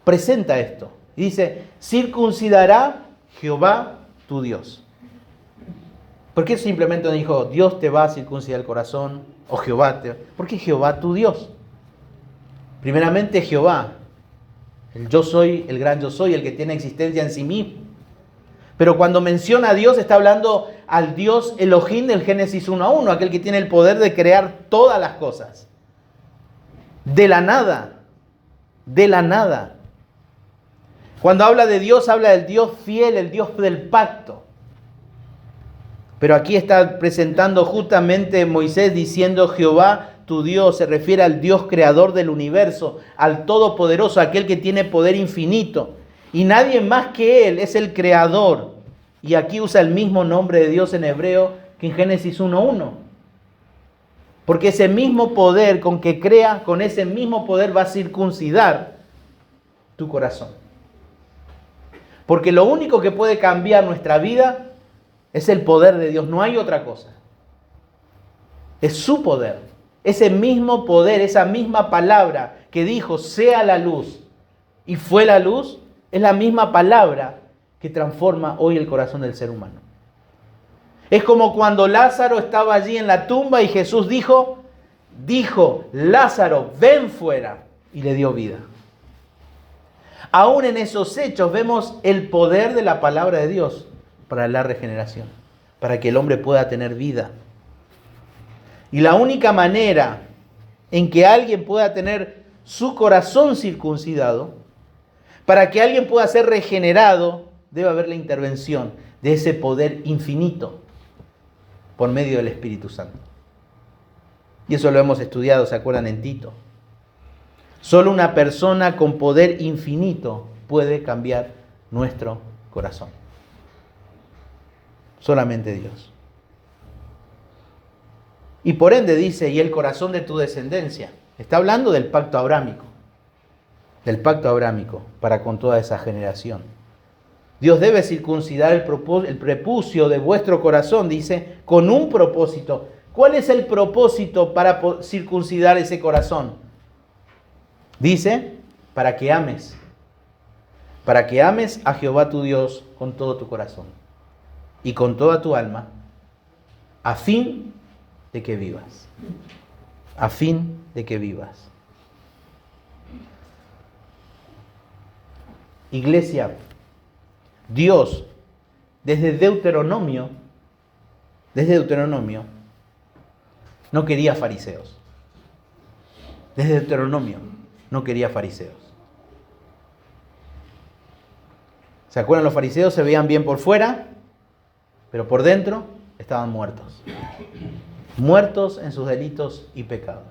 presenta esto. Dice, circuncidará Jehová tu Dios. ¿Por qué simplemente no dijo, Dios te va a circuncidar el corazón? O Jehová te... ¿Por qué Jehová tu Dios? Primeramente Jehová, el yo soy, el gran yo soy, el que tiene existencia en sí mismo. Pero cuando menciona a Dios, está hablando al Dios Elohim del Génesis 1:1, aquel que tiene el poder de crear todas las cosas. De la nada. De la nada. Cuando habla de Dios, habla del Dios fiel, el Dios del pacto. Pero aquí está presentando justamente Moisés diciendo Jehová tu Dios, se refiere al Dios creador del universo, al Todopoderoso, aquel que tiene poder infinito. Y nadie más que Él es el creador. Y aquí usa el mismo nombre de Dios en hebreo que en Génesis 1:1. Porque ese mismo poder con que crea, con ese mismo poder va a circuncidar tu corazón. Porque lo único que puede cambiar nuestra vida es el poder de Dios, no hay otra cosa. Es su poder. Ese mismo poder, esa misma palabra que dijo, sea la luz, y fue la luz, es la misma palabra que transforma hoy el corazón del ser humano. Es como cuando Lázaro estaba allí en la tumba y Jesús dijo, Lázaro, ven fuera, y le dio vida. Aún en esos hechos vemos el poder de la palabra de Dios para la regeneración, para que el hombre pueda tener vida. Y la única manera en que alguien pueda tener su corazón circuncidado, para que alguien pueda ser regenerado, debe haber la intervención de ese poder infinito por medio del Espíritu Santo. Y eso lo hemos estudiado, ¿se acuerdan? En Tito. Solo una persona con poder infinito puede cambiar nuestro corazón. Solamente Dios. Y por ende dice, y el corazón de tu descendencia. Está hablando del pacto abrámico. Del pacto abrámico para con toda esa generación. Dios debe circuncidar el prepucio de vuestro corazón, dice, con un propósito. ¿Cuál es el propósito para circuncidar ese corazón? Dice, para que ames. Para que ames a Jehová tu Dios con todo tu corazón y con toda tu alma, a fin de que vivas. A fin de que vivas. Iglesia, Dios, desde Deuteronomio, no quería fariseos. Desde Deuteronomio, no quería fariseos. ¿Se acuerdan? Los fariseos se veían bien por fuera, pero por dentro estaban muertos. Muertos en sus delitos y pecados.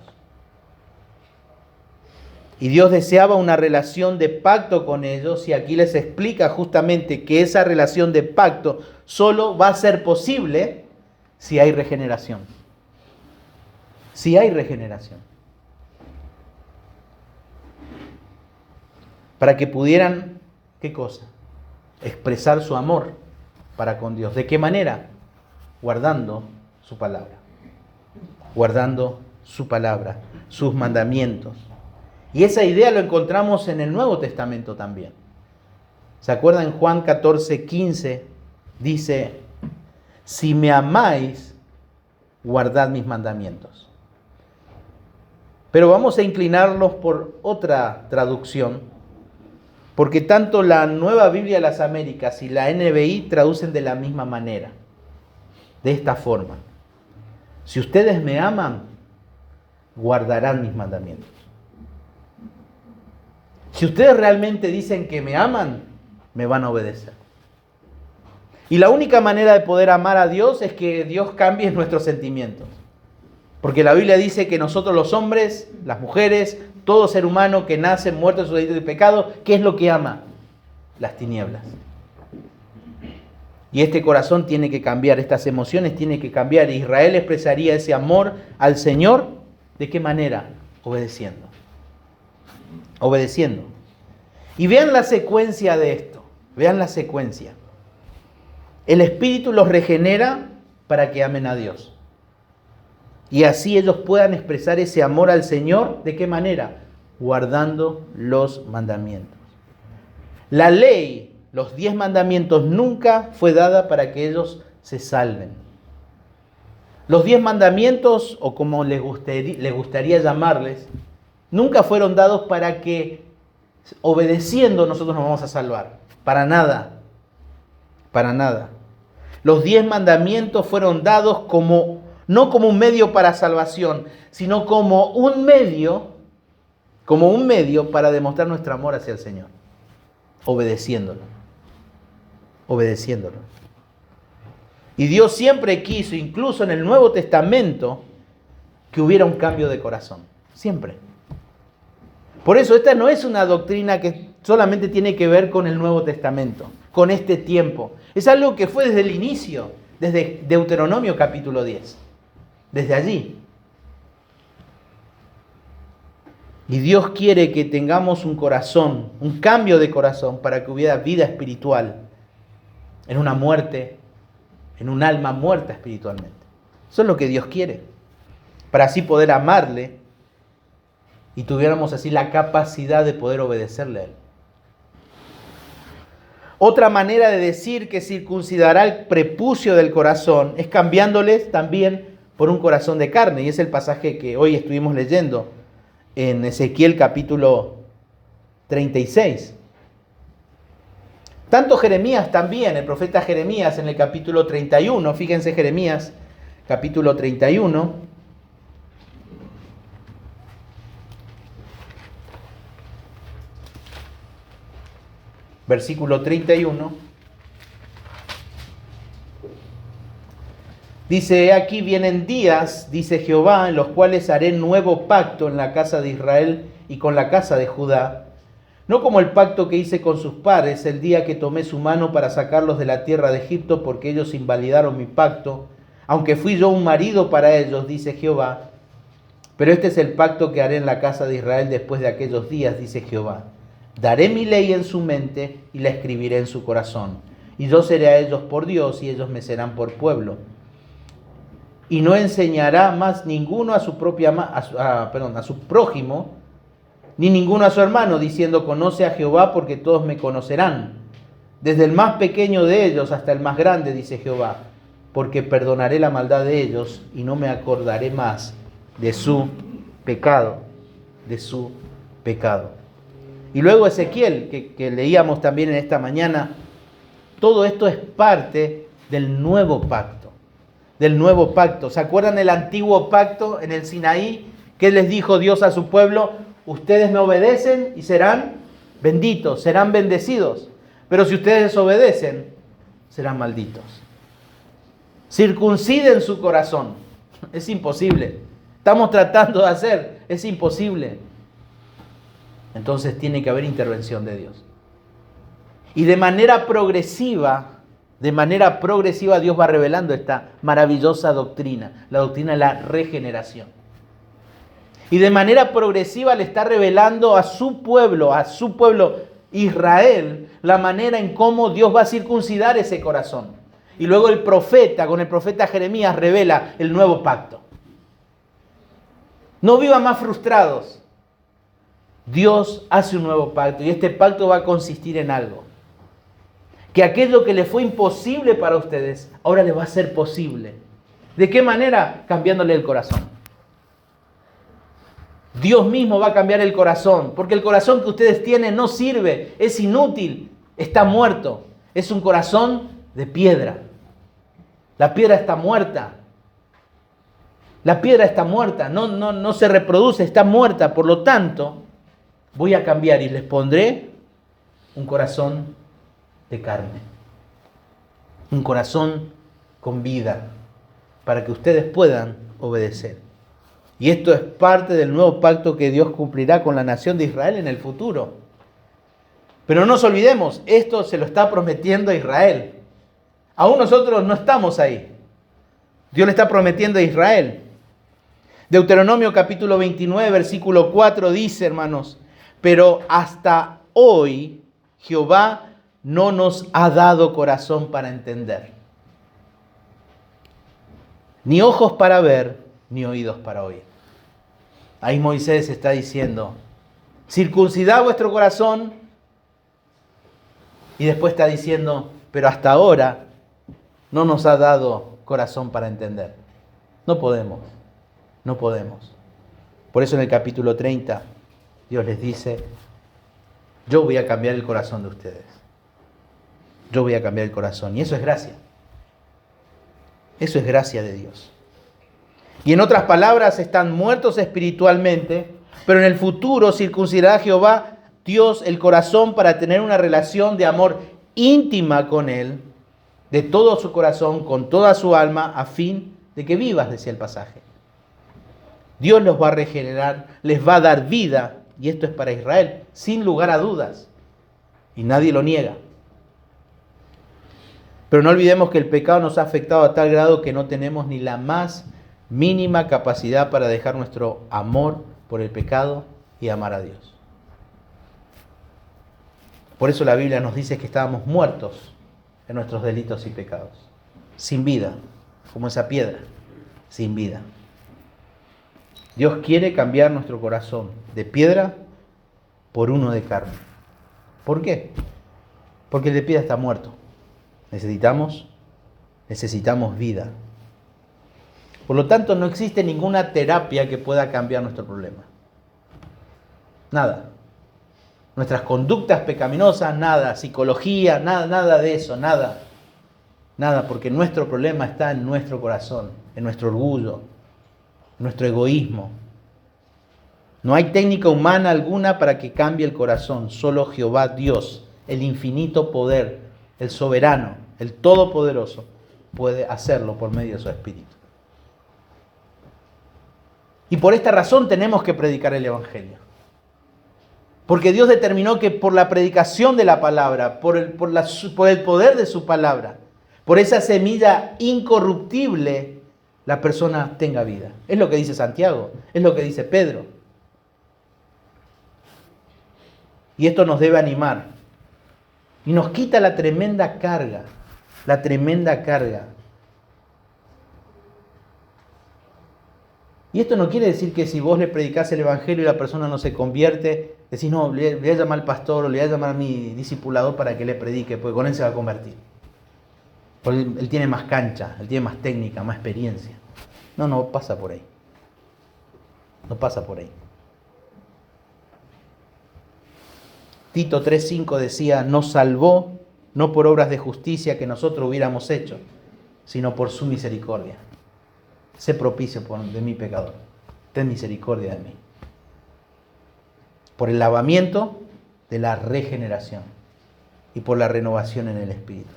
Y Dios deseaba una relación de pacto con ellos, y aquí les explica justamente que esa relación de pacto solo va a ser posible si hay regeneración. Si hay regeneración. Para que pudieran, ¿qué cosa? Expresar su amor para con Dios. ¿De qué manera? Guardando su palabra. Guardando su palabra, sus mandamientos. Y esa idea lo encontramos en el Nuevo Testamento también. ¿Se acuerdan? En Juan 14:15 dice, si me amáis, guardad mis mandamientos. Pero vamos a inclinarnos por otra traducción, porque tanto la Nueva Biblia de las Américas y la NBI traducen de la misma manera, de esta forma. Si ustedes me aman, guardarán mis mandamientos. Si ustedes realmente dicen que me aman, me van a obedecer. Y la única manera de poder amar a Dios es que Dios cambie nuestros sentimientos. Porque la Biblia dice que nosotros los hombres, las mujeres, todo ser humano que nace muerto en su delito y pecado, ¿qué es lo que ama? Las tinieblas. Y este corazón tiene que cambiar, estas emociones tienen que cambiar. Israel expresaría ese amor al Señor, ¿de qué manera? Obedeciendo. Obedeciendo. Y vean la secuencia de esto, vean la secuencia. El Espíritu los regenera para que amen a Dios. Y así ellos puedan expresar ese amor al Señor, ¿de qué manera? Guardando los mandamientos. La ley, los 10 mandamientos, nunca fue dada para que ellos se salven. Los 10 mandamientos, o como les gustaría llamarles, nunca fueron dados para que obedeciendo nosotros nos vamos a salvar. Para nada. Para nada. Los 10 mandamientos fueron dados no como un medio para salvación, sino como un medio para demostrar nuestro amor hacia el Señor. Obedeciéndolo. Obedeciéndolo. Y Dios siempre quiso, incluso en el Nuevo Testamento, que hubiera un cambio de corazón. Siempre. Por eso esta no es una doctrina que solamente tiene que ver con el Nuevo Testamento, con este tiempo. Es algo que fue desde el inicio, desde Deuteronomio capítulo 10. Desde allí. Y Dios quiere que tengamos un corazón, un cambio de corazón para que hubiera vida espiritual en una muerte, en un alma muerta espiritualmente. Eso es lo que Dios quiere. Para así poder amarle y tuviéramos así la capacidad de poder obedecerle a Él. Otra manera de decir que circuncidará el prepucio del corazón es cambiándoles también por un corazón de carne. Y es el pasaje que hoy estuvimos leyendo en Ezequiel capítulo 36. Tanto Jeremías también, el profeta Jeremías en el capítulo 31, fíjense Jeremías capítulo 31. Versículo 31. Dice, aquí vienen días, dice Jehová, en los cuales haré nuevo pacto en la casa de Israel y con la casa de Judá. No como el pacto que hice con sus padres el día que tomé su mano para sacarlos de la tierra de Egipto, porque ellos invalidaron mi pacto, aunque fui yo un marido para ellos, dice Jehová. Pero este es el pacto que haré en la casa de Israel después de aquellos días, dice Jehová. Daré mi ley en su mente y la escribiré en su corazón. Y yo seré a ellos por Dios y ellos me serán por pueblo. Y no enseñará más ninguno a su prójimo, ni ninguno a su hermano, diciendo, conoce a Jehová, porque todos me conocerán. Desde el más pequeño de ellos hasta el más grande, dice Jehová, porque perdonaré la maldad de ellos y no me acordaré más de su pecado, de su pecado. Y luego Ezequiel, que leíamos también en esta mañana, todo esto es parte del nuevo pacto. Del nuevo pacto. ¿Se acuerdan del antiguo pacto en el Sinaí? ¿Qué les dijo Dios a su pueblo? Ustedes me obedecen y serán benditos, serán bendecidos. Pero si ustedes desobedecen, serán malditos. Circunciden su corazón. Es imposible. Estamos tratando de hacer, es imposible. Entonces tiene que haber intervención de Dios. Y de manera progresiva Dios va revelando esta maravillosa doctrina, la doctrina de la regeneración. Y de manera progresiva le está revelando a su pueblo Israel, la manera en cómo Dios va a circuncidar ese corazón. Y luego con el profeta Jeremías, revela el nuevo pacto. No vivan más frustrados. Dios hace un nuevo pacto y este pacto va a consistir en algo. Que aquello que les fue imposible para ustedes, ahora les va a ser posible. ¿De qué manera? Cambiándole el corazón. Dios mismo va a cambiar el corazón, porque el corazón que ustedes tienen no sirve, es inútil, está muerto. Es un corazón de piedra. La piedra está muerta. La piedra está muerta, no se reproduce, está muerta. Por lo tanto, voy a cambiar y les pondré un corazón de carne. un corazón con vida, para que ustedes puedan obedecer. Y esto es parte del nuevo pacto que Dios cumplirá con la nación de Israel en el futuro. Pero no nos olvidemos, esto se lo está prometiendo a Israel. Aún nosotros no estamos ahí. Dios le está prometiendo a Israel. Deuteronomio capítulo 29, versículo 4 dice, hermanos, pero hasta hoy Jehová no nos ha dado corazón para entender, ni ojos para ver, ni oídos para oír. Ahí Moisés está diciendo, circuncidad vuestro corazón, y después está diciendo, pero hasta ahora no nos ha dado corazón para entender. No podemos. Por eso en el capítulo 30, Dios les dice, yo voy a cambiar el corazón de ustedes. Yo voy a cambiar el corazón. Y eso es gracia. Eso es gracia de Dios. Y en otras palabras, están muertos espiritualmente, pero en el futuro circuncidará Jehová Dios el corazón para tener una relación de amor íntima con Él, de todo su corazón, con toda su alma, a fin de que vivas, decía el pasaje. Dios los va a regenerar, les va a dar vida, y esto es para Israel, sin lugar a dudas. Y nadie lo niega. Pero no olvidemos que el pecado nos ha afectado a tal grado que no tenemos ni la más mínima capacidad para dejar nuestro amor por el pecado y amar a Dios. Por eso la Biblia nos dice que estábamos muertos en nuestros delitos y pecados, sin vida, como esa piedra, sin vida. Dios quiere cambiar nuestro corazón de piedra por uno de carne. ¿Por qué? Porque el de piedra está muerto. Necesitamos vida. Por lo tanto, no existe ninguna terapia que pueda cambiar nuestro problema. Nada. Nuestras conductas pecaminosas, nada. Psicología, nada de eso, nada. Nada, porque nuestro problema está en nuestro corazón, en nuestro orgullo, en nuestro egoísmo. No hay técnica humana alguna para que cambie el corazón. Solo Jehová Dios, el infinito poder, el soberano, el todopoderoso, puede hacerlo por medio de su Espíritu. Y por esta razón tenemos que predicar el Evangelio. Porque Dios determinó que por la predicación de la palabra, por el poder de su palabra, por esa semilla incorruptible, la persona tenga vida. Es lo que dice Santiago, es lo que dice Pedro. Y esto nos debe animar. Y nos quita la tremenda carga. Y esto no quiere decir que si vos le predicás el Evangelio y la persona no se convierte, decís, no, le voy a llamar al pastor o le voy a llamar a mi discipulador para que le predique, porque con él se va a convertir. Porque él tiene más cancha, él tiene más técnica, más experiencia. No pasa por ahí. No pasa por ahí. Tito 3:5 decía, nos salvó no por obras de justicia que nosotros hubiéramos hecho, sino por su misericordia. Sé propicio de mi pecador. Ten misericordia de mí. Por el lavamiento de la regeneración y por la renovación en el Espíritu.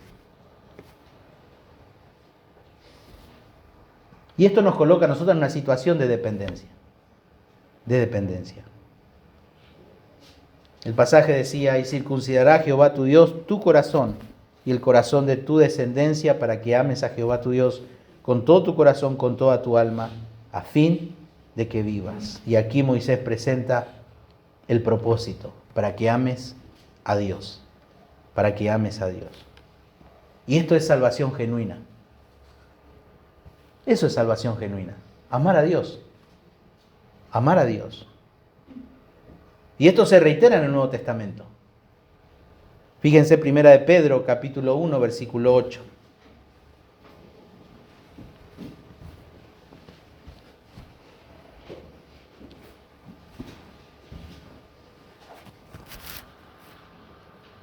Y esto nos coloca a nosotros en una situación de dependencia. El pasaje decía, y circuncidará Jehová tu Dios tu corazón y el corazón de tu descendencia para que ames a Jehová tu Dios con todo tu corazón, con toda tu alma, a fin de que vivas. Y aquí Moisés presenta el propósito, para que ames a Dios. Para que ames a Dios. Y esto es salvación genuina. Eso es salvación genuina. Amar a Dios. Amar a Dios. Y esto se reitera en el Nuevo Testamento. Fíjense, 1 de Pedro, capítulo 1, versículo 8.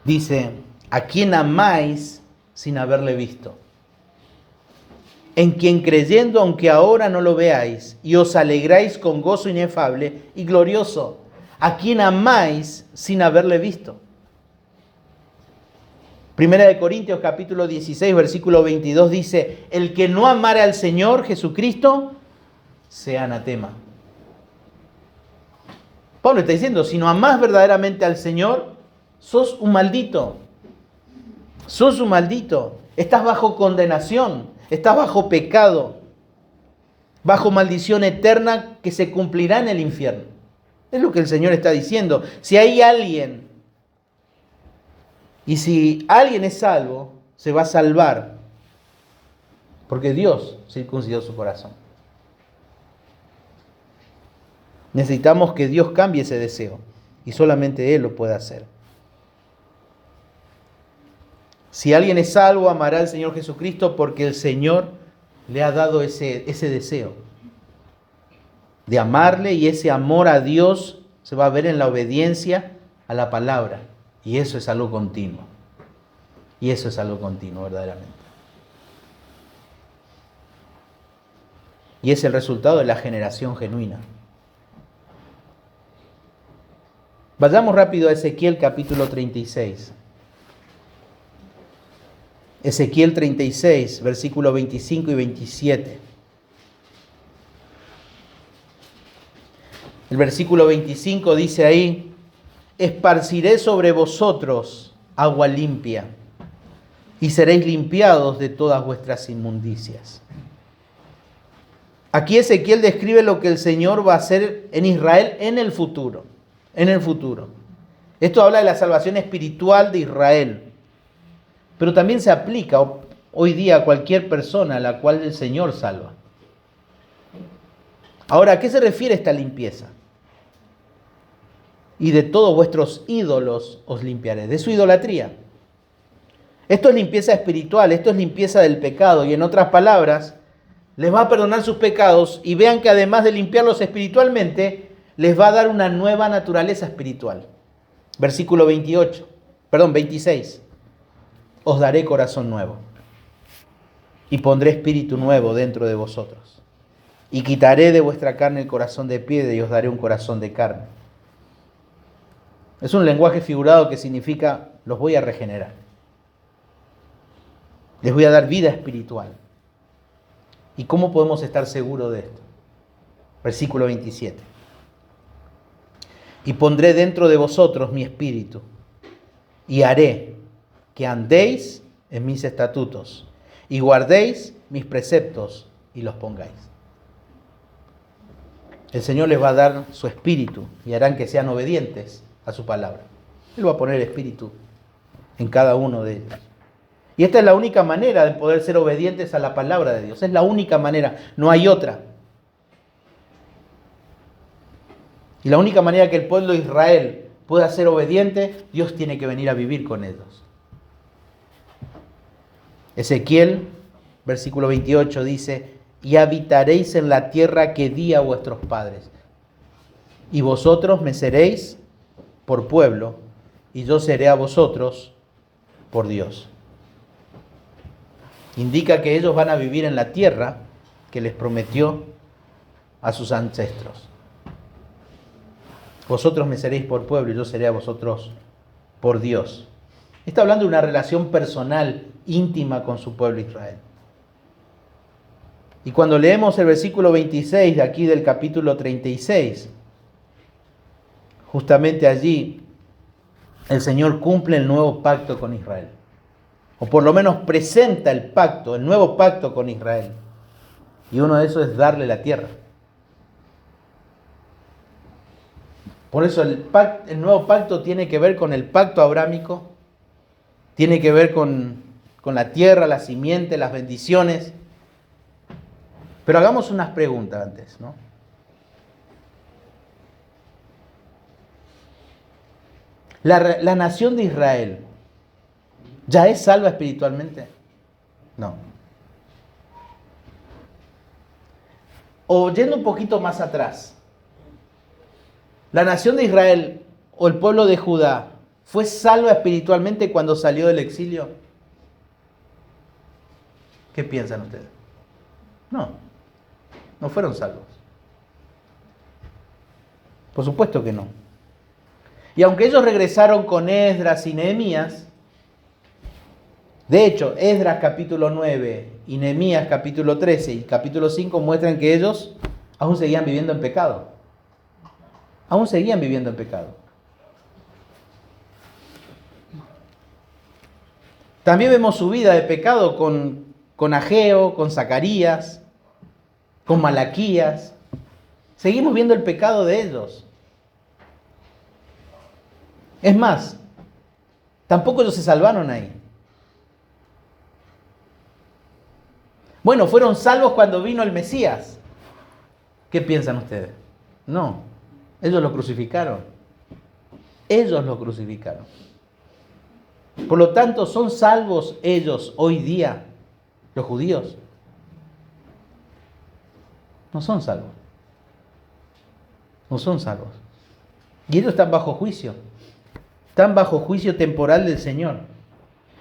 Dice, ¿a quién amáis sin haberle visto? En quien creyendo, aunque ahora no lo veáis, y os alegráis con gozo inefable y glorioso. ¿A quien amáis sin haberle visto? Primera de Corintios capítulo 16, versículo 22 dice, el que no amare al Señor Jesucristo, sea anatema. Pablo está diciendo, si no amás verdaderamente al Señor, sos un maldito. Sos un maldito. Estás bajo condenación, estás bajo pecado, bajo maldición eterna que se cumplirá en el infierno. Es lo que el Señor está diciendo. Si hay alguien, y si alguien es salvo, se va a salvar, porque Dios circuncidó su corazón. Necesitamos que Dios cambie ese deseo, y solamente Él lo puede hacer. Si alguien es salvo, amará al Señor Jesucristo porque el Señor le ha dado ese deseo de amarle, y ese amor a Dios se va a ver en la obediencia a la palabra. Y eso es algo continuo. Y eso es algo continuo, verdaderamente. Y es el resultado de la generación genuina. Vayamos rápido a Ezequiel capítulo 36. Ezequiel 36, versículos 25 y 27. El versículo 25 dice ahí, esparciré sobre vosotros agua limpia, y seréis limpiados de todas vuestras inmundicias. Aquí Ezequiel describe lo que el Señor va a hacer en Israel en el futuro. En el futuro. Esto habla de la salvación espiritual de Israel. Pero también se aplica hoy día a cualquier persona a la cual el Señor salva. Ahora, ¿a qué se refiere esta limpieza? Y de todos vuestros ídolos os limpiaré, de su idolatría. Esto es limpieza espiritual, esto es limpieza del pecado. Y en otras palabras, les va a perdonar sus pecados, y vean que además de limpiarlos espiritualmente, les va a dar una nueva naturaleza espiritual. Versículo 26. Os daré corazón nuevo, y pondré espíritu nuevo dentro de vosotros. Y quitaré de vuestra carne el corazón de piedra, y os daré un corazón de carne. Es un lenguaje figurado que significa, los voy a regenerar. Les voy a dar vida espiritual. ¿Y cómo podemos estar seguros de esto? Versículo 27. Y pondré dentro de vosotros mi espíritu, y haré que andéis en mis estatutos, y guardéis mis preceptos, y los pongáis. El Señor les va a dar su espíritu, y harán que sean obedientes a su palabra. Él va a poner el espíritu en cada uno de ellos. Y esta es la única manera de poder ser obedientes a la palabra de Dios. Es la única manera, no hay otra. Y la única manera que el pueblo de Israel pueda ser obediente, Dios tiene que venir a vivir con ellos. Ezequiel, versículo 28, dice, y habitaréis en la tierra que di a vuestros padres, y vosotros me seréis por pueblo, y yo seré a vosotros por Dios. Indica que ellos van a vivir en la tierra que les prometió a sus ancestros. Vosotros me seréis por pueblo y yo seré a vosotros por Dios. Está hablando de una relación personal, íntima con su pueblo Israel. Y cuando leemos el versículo 26 de aquí del capítulo 36, justamente allí el Señor cumple el nuevo pacto con Israel. O por lo menos presenta el pacto, el nuevo pacto con Israel. Y uno de esos es darle la tierra. Por eso el nuevo pacto tiene que ver con el pacto abrámico, tiene que ver con la tierra, la simiente, las bendiciones. Pero hagamos unas preguntas antes, ¿no? ¿La nación de Israel ya es salva espiritualmente? No. O yendo un poquito más atrás, ¿la nación de Israel o el pueblo de Judá fue salva espiritualmente cuando salió del exilio? ¿Qué piensan ustedes? No fueron salvos. Por supuesto que no. Y aunque ellos regresaron con Esdras y Nehemías, De hecho, Esdras capítulo 9 y Nehemías capítulo 13 y capítulo 5 muestran que ellos aún seguían viviendo en pecado. Aún seguían viviendo en pecado. También vemos su vida de pecado con Ageo, con Zacarías, con Malaquías. Seguimos viendo el pecado de ellos. Es más, tampoco ellos se salvaron ahí. Bueno, fueron salvos cuando vino el Mesías. ¿Qué piensan ustedes? No, ellos lo crucificaron. Ellos lo crucificaron. Por lo tanto, ¿son salvos ellos hoy día, los judíos? No son salvos. No son salvos. Y ellos están bajo juicio. Están bajo juicio temporal del Señor.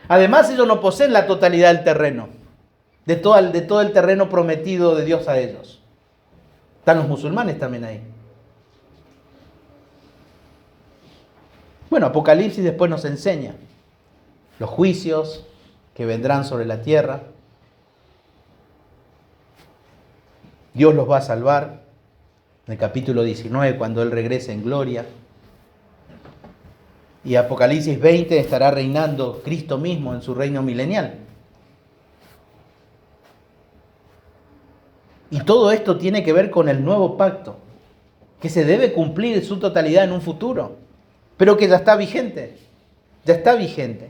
Además, ellos no poseen la totalidad del terreno. De todo el terreno prometido de Dios a ellos. Están los musulmanes también ahí. Bueno, Apocalipsis después nos enseña los juicios que vendrán sobre la tierra. Dios los va a salvar en el capítulo 19 cuando Él regrese en gloria. Y Apocalipsis 20 estará reinando Cristo mismo en su reino milenial. Y todo esto tiene que ver con el nuevo pacto, que se debe cumplir en su totalidad en un futuro, pero que ya está vigente. Ya está vigente.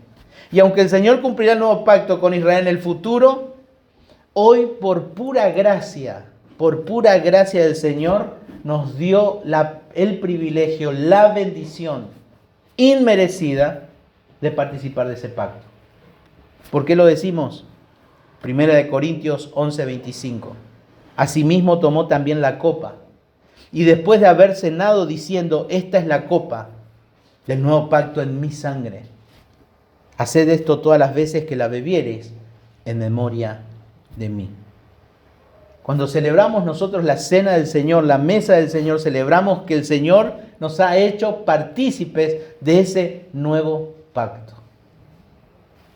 Y aunque el Señor cumplirá el nuevo pacto con Israel en el futuro, hoy por pura gracia del Señor, nos dio el privilegio, la bendición inmerecida de participar de ese pacto. ¿Por qué lo decimos? 1 Corintios 11:25. Asimismo tomó también la copa, y después de haber cenado diciendo: esta es la copa del nuevo pacto en mi sangre. Haced esto todas las veces que la bebiereis en memoria de mí. Cuando celebramos nosotros la cena del Señor, la mesa del Señor, celebramos que el Señor nos ha hecho partícipes de ese nuevo pacto.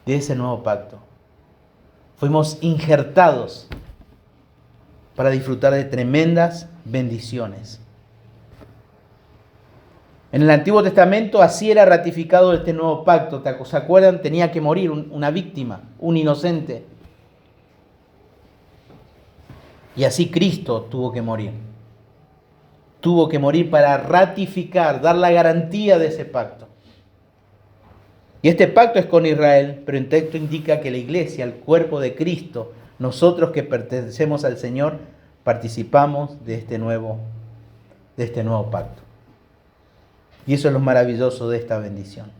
De ese nuevo pacto. Fuimos injertados para disfrutar de tremendas bendiciones. En el Antiguo Testamento así era ratificado este nuevo pacto. ¿Se acuerdan? Tenía que morir una víctima, un inocente. Y así Cristo tuvo que morir. Tuvo que morir para ratificar, dar la garantía de ese pacto. Y este pacto es con Israel, pero el texto indica que la iglesia, el cuerpo de Cristo, nosotros que pertenecemos al Señor, participamos de este nuevo pacto. Y eso es lo maravilloso de esta bendición.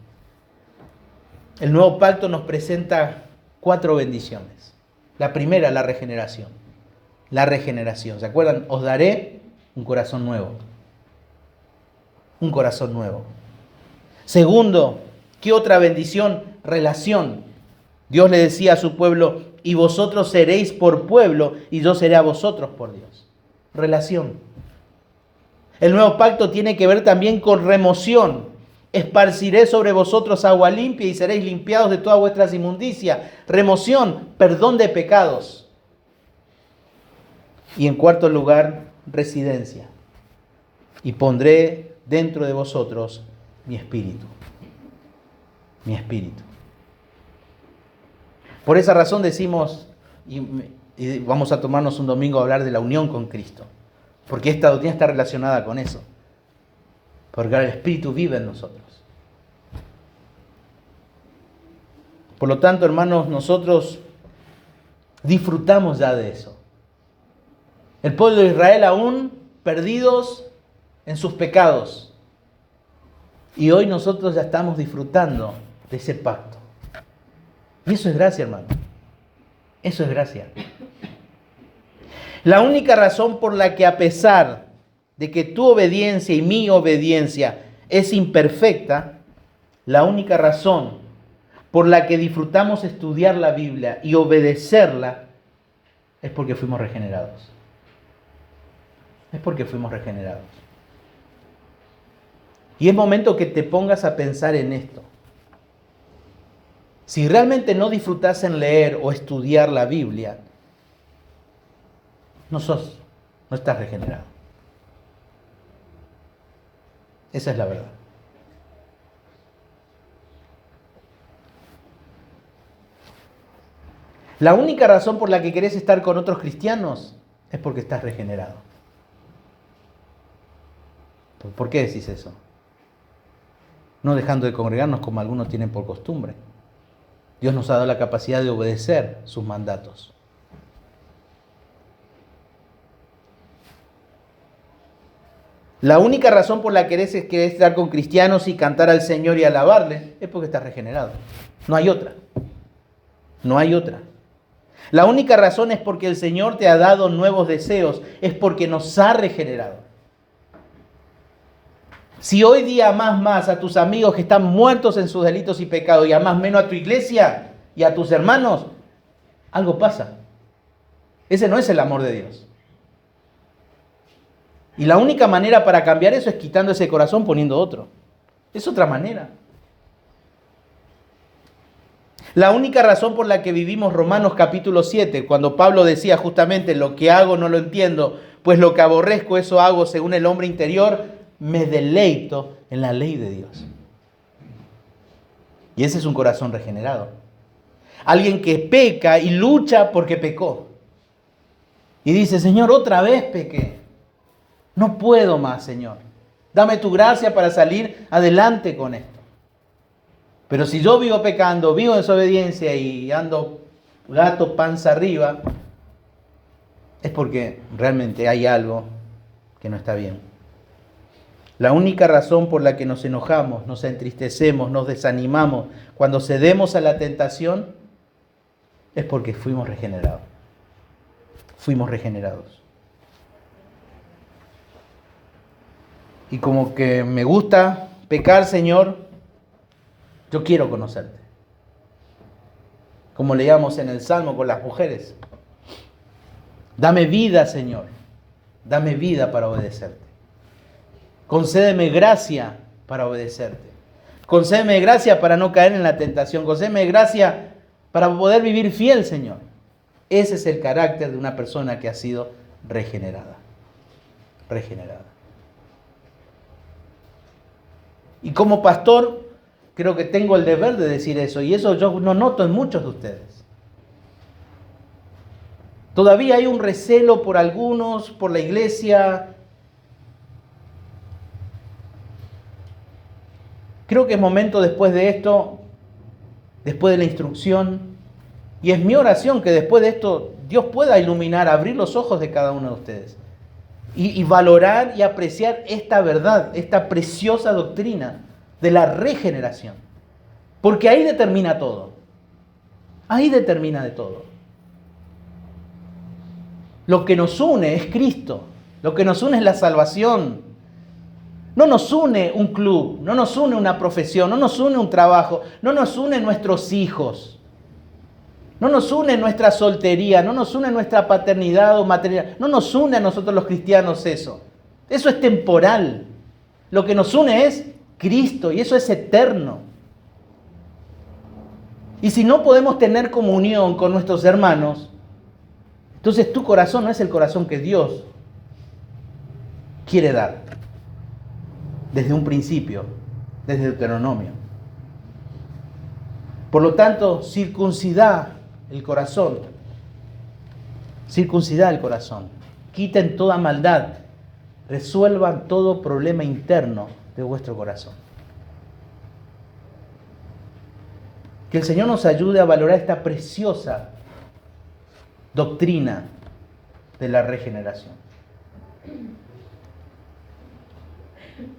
El nuevo pacto nos presenta 4 bendiciones. La primera, la regeneración. La regeneración. ¿Se acuerdan? Os daré un corazón nuevo. Un corazón nuevo. Segundo, ¿qué otra bendición? Relación. Dios le decía a su pueblo: y vosotros seréis por pueblo, y yo seré a vosotros por Dios. Relación. El nuevo pacto tiene que ver también con remoción. Esparciré sobre vosotros agua limpia y seréis limpiados de todas vuestras inmundicias. Remoción, perdón de pecados. Y en cuarto lugar, residencia. Y pondré dentro de vosotros mi espíritu. Mi espíritu. Por esa razón decimos, y vamos a tomarnos un domingo a hablar de la unión con Cristo. Porque esta doctrina está relacionada con eso. Porque ahora el Espíritu vive en nosotros. Por lo tanto, hermanos, nosotros disfrutamos ya de eso. El pueblo de Israel aún perdidos en sus pecados. Y hoy nosotros ya estamos disfrutando de ese pacto. Y eso es gracia, hermano. Eso es gracia. La única razón por la que, a pesar de que tu obediencia y mi obediencia es imperfecta, la única razón por la que disfrutamos estudiar la Biblia y obedecerla es porque fuimos regenerados. Es porque fuimos regenerados. Y es momento que te pongas a pensar en esto. Si realmente no disfrutas en leer o estudiar la Biblia, no estás regenerado. Esa es la verdad. La única razón por la que querés estar con otros cristianos es porque estás regenerado. ¿Por qué decís eso? No dejando de congregarnos como algunos tienen por costumbre. Dios nos ha dado la capacidad de obedecer sus mandatos. La única razón por la que querés estar con cristianos y cantar al Señor y alabarle es porque estás regenerado. No hay otra. No hay otra. La única razón es porque el Señor te ha dado nuevos deseos. Es porque nos ha regenerado. Si hoy día amás más a tus amigos que están muertos en sus delitos y pecados y amás menos a tu iglesia y a tus hermanos, algo pasa. Ese no es el amor de Dios. Y la única manera para cambiar eso es quitando ese corazón poniendo otro. Es otra manera. La única razón por la que vivimos Romanos capítulo 7, cuando Pablo decía justamente lo que hago no lo entiendo, pues lo que aborrezco eso hago según el hombre interior, me deleito en la ley de Dios. Y ese es un corazón regenerado. Alguien que peca y lucha porque pecó. Y dice, Señor, otra vez pequé. No puedo más, Señor. Dame tu gracia para salir adelante con esto. Pero si yo vivo pecando, vivo en desobediencia y ando gato panza arriba, es porque realmente hay algo que no está bien. La única razón por la que nos enojamos, nos entristecemos, nos desanimamos cuando cedemos a la tentación es porque fuimos regenerados. Fuimos regenerados. Y como que me gusta pecar, Señor, yo quiero conocerte. Como leíamos en el Salmo con las mujeres. Dame vida, Señor. Dame vida para obedecerte. Concédeme gracia para obedecerte. Concédeme gracia para no caer en la tentación. Concédeme gracia para poder vivir fiel, Señor. Ese es el carácter de una persona que ha sido regenerada. Regenerada. Y como pastor, creo que tengo el deber de decir eso. Y eso yo no noto en muchos de ustedes. Todavía hay un recelo por algunos, por la iglesia. Creo que es momento después de esto, después de la instrucción, y es mi oración que después de esto Dios pueda iluminar, abrir los ojos de cada uno de ustedes y valorar y apreciar esta verdad, esta preciosa doctrina de la regeneración. Porque ahí determina todo. Ahí determina de todo. Lo que nos une es Cristo. Lo que nos une es la salvación. No nos une un club, no nos une una profesión, no nos une un trabajo, no nos une nuestros hijos, no nos une nuestra soltería, no nos une nuestra paternidad o maternidad, no nos une a nosotros los cristianos eso. Eso es temporal. Lo que nos une es Cristo y eso es eterno. Y si no podemos tener comunión con nuestros hermanos, entonces tu corazón no es el corazón que Dios quiere dar. Desde un principio, desde Deuteronomio. Por lo tanto, circuncidad el corazón. Circuncidad el corazón. Quiten toda maldad. Resuelvan todo problema interno de vuestro corazón. Que el Señor nos ayude a valorar esta preciosa doctrina de la regeneración.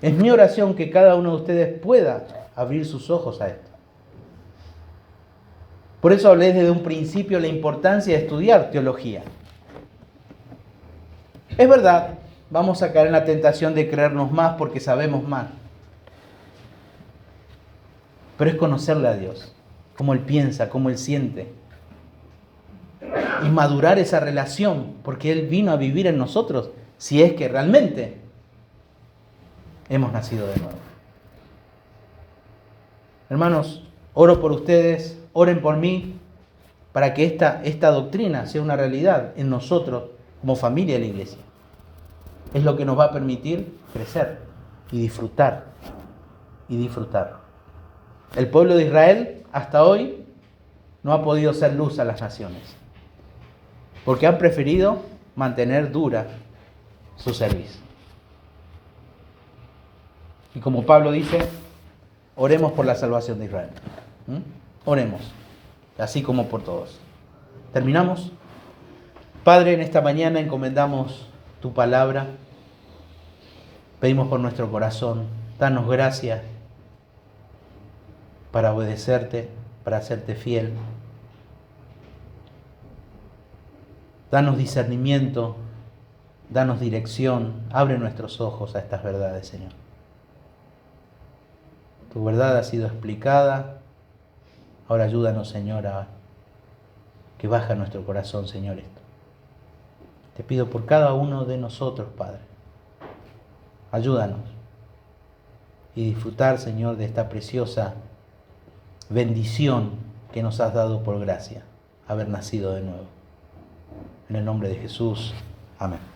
Es mi oración que cada uno de ustedes pueda abrir sus ojos a esto. Por eso hablé desde un principio la importancia de estudiar teología. Es verdad, vamos a caer en la tentación de creernos más porque sabemos más. Pero es conocerle a Dios, cómo Él piensa, cómo Él siente. Y madurar esa relación, porque Él vino a vivir en nosotros, si es que realmente hemos nacido de nuevo. Hermanos, oro por ustedes, Oren por mí para que esta doctrina sea una realidad en nosotros como familia de la iglesia. Es lo que nos va a permitir crecer y disfrutar. Y disfrutar. El pueblo de Israel hasta hoy no ha podido ser luz a las naciones, porque han preferido mantener dura su servicio. Y como Pablo dice, oremos por la salvación de Israel. Oremos, así como por todos. ¿Terminamos? Padre, en esta mañana encomendamos tu palabra. Pedimos por nuestro corazón, danos gracia para obedecerte, para hacerte fiel. Danos discernimiento, danos dirección, abre nuestros ojos a estas verdades, Señor. Tu verdad ha sido explicada, ahora ayúdanos, Señor, a que baje a nuestro corazón, Señor, esto. Te pido por cada uno de nosotros, Padre, ayúdanos y disfrutar, Señor, de esta preciosa bendición que nos has dado por gracia, haber nacido de nuevo. En el nombre de Jesús, amén.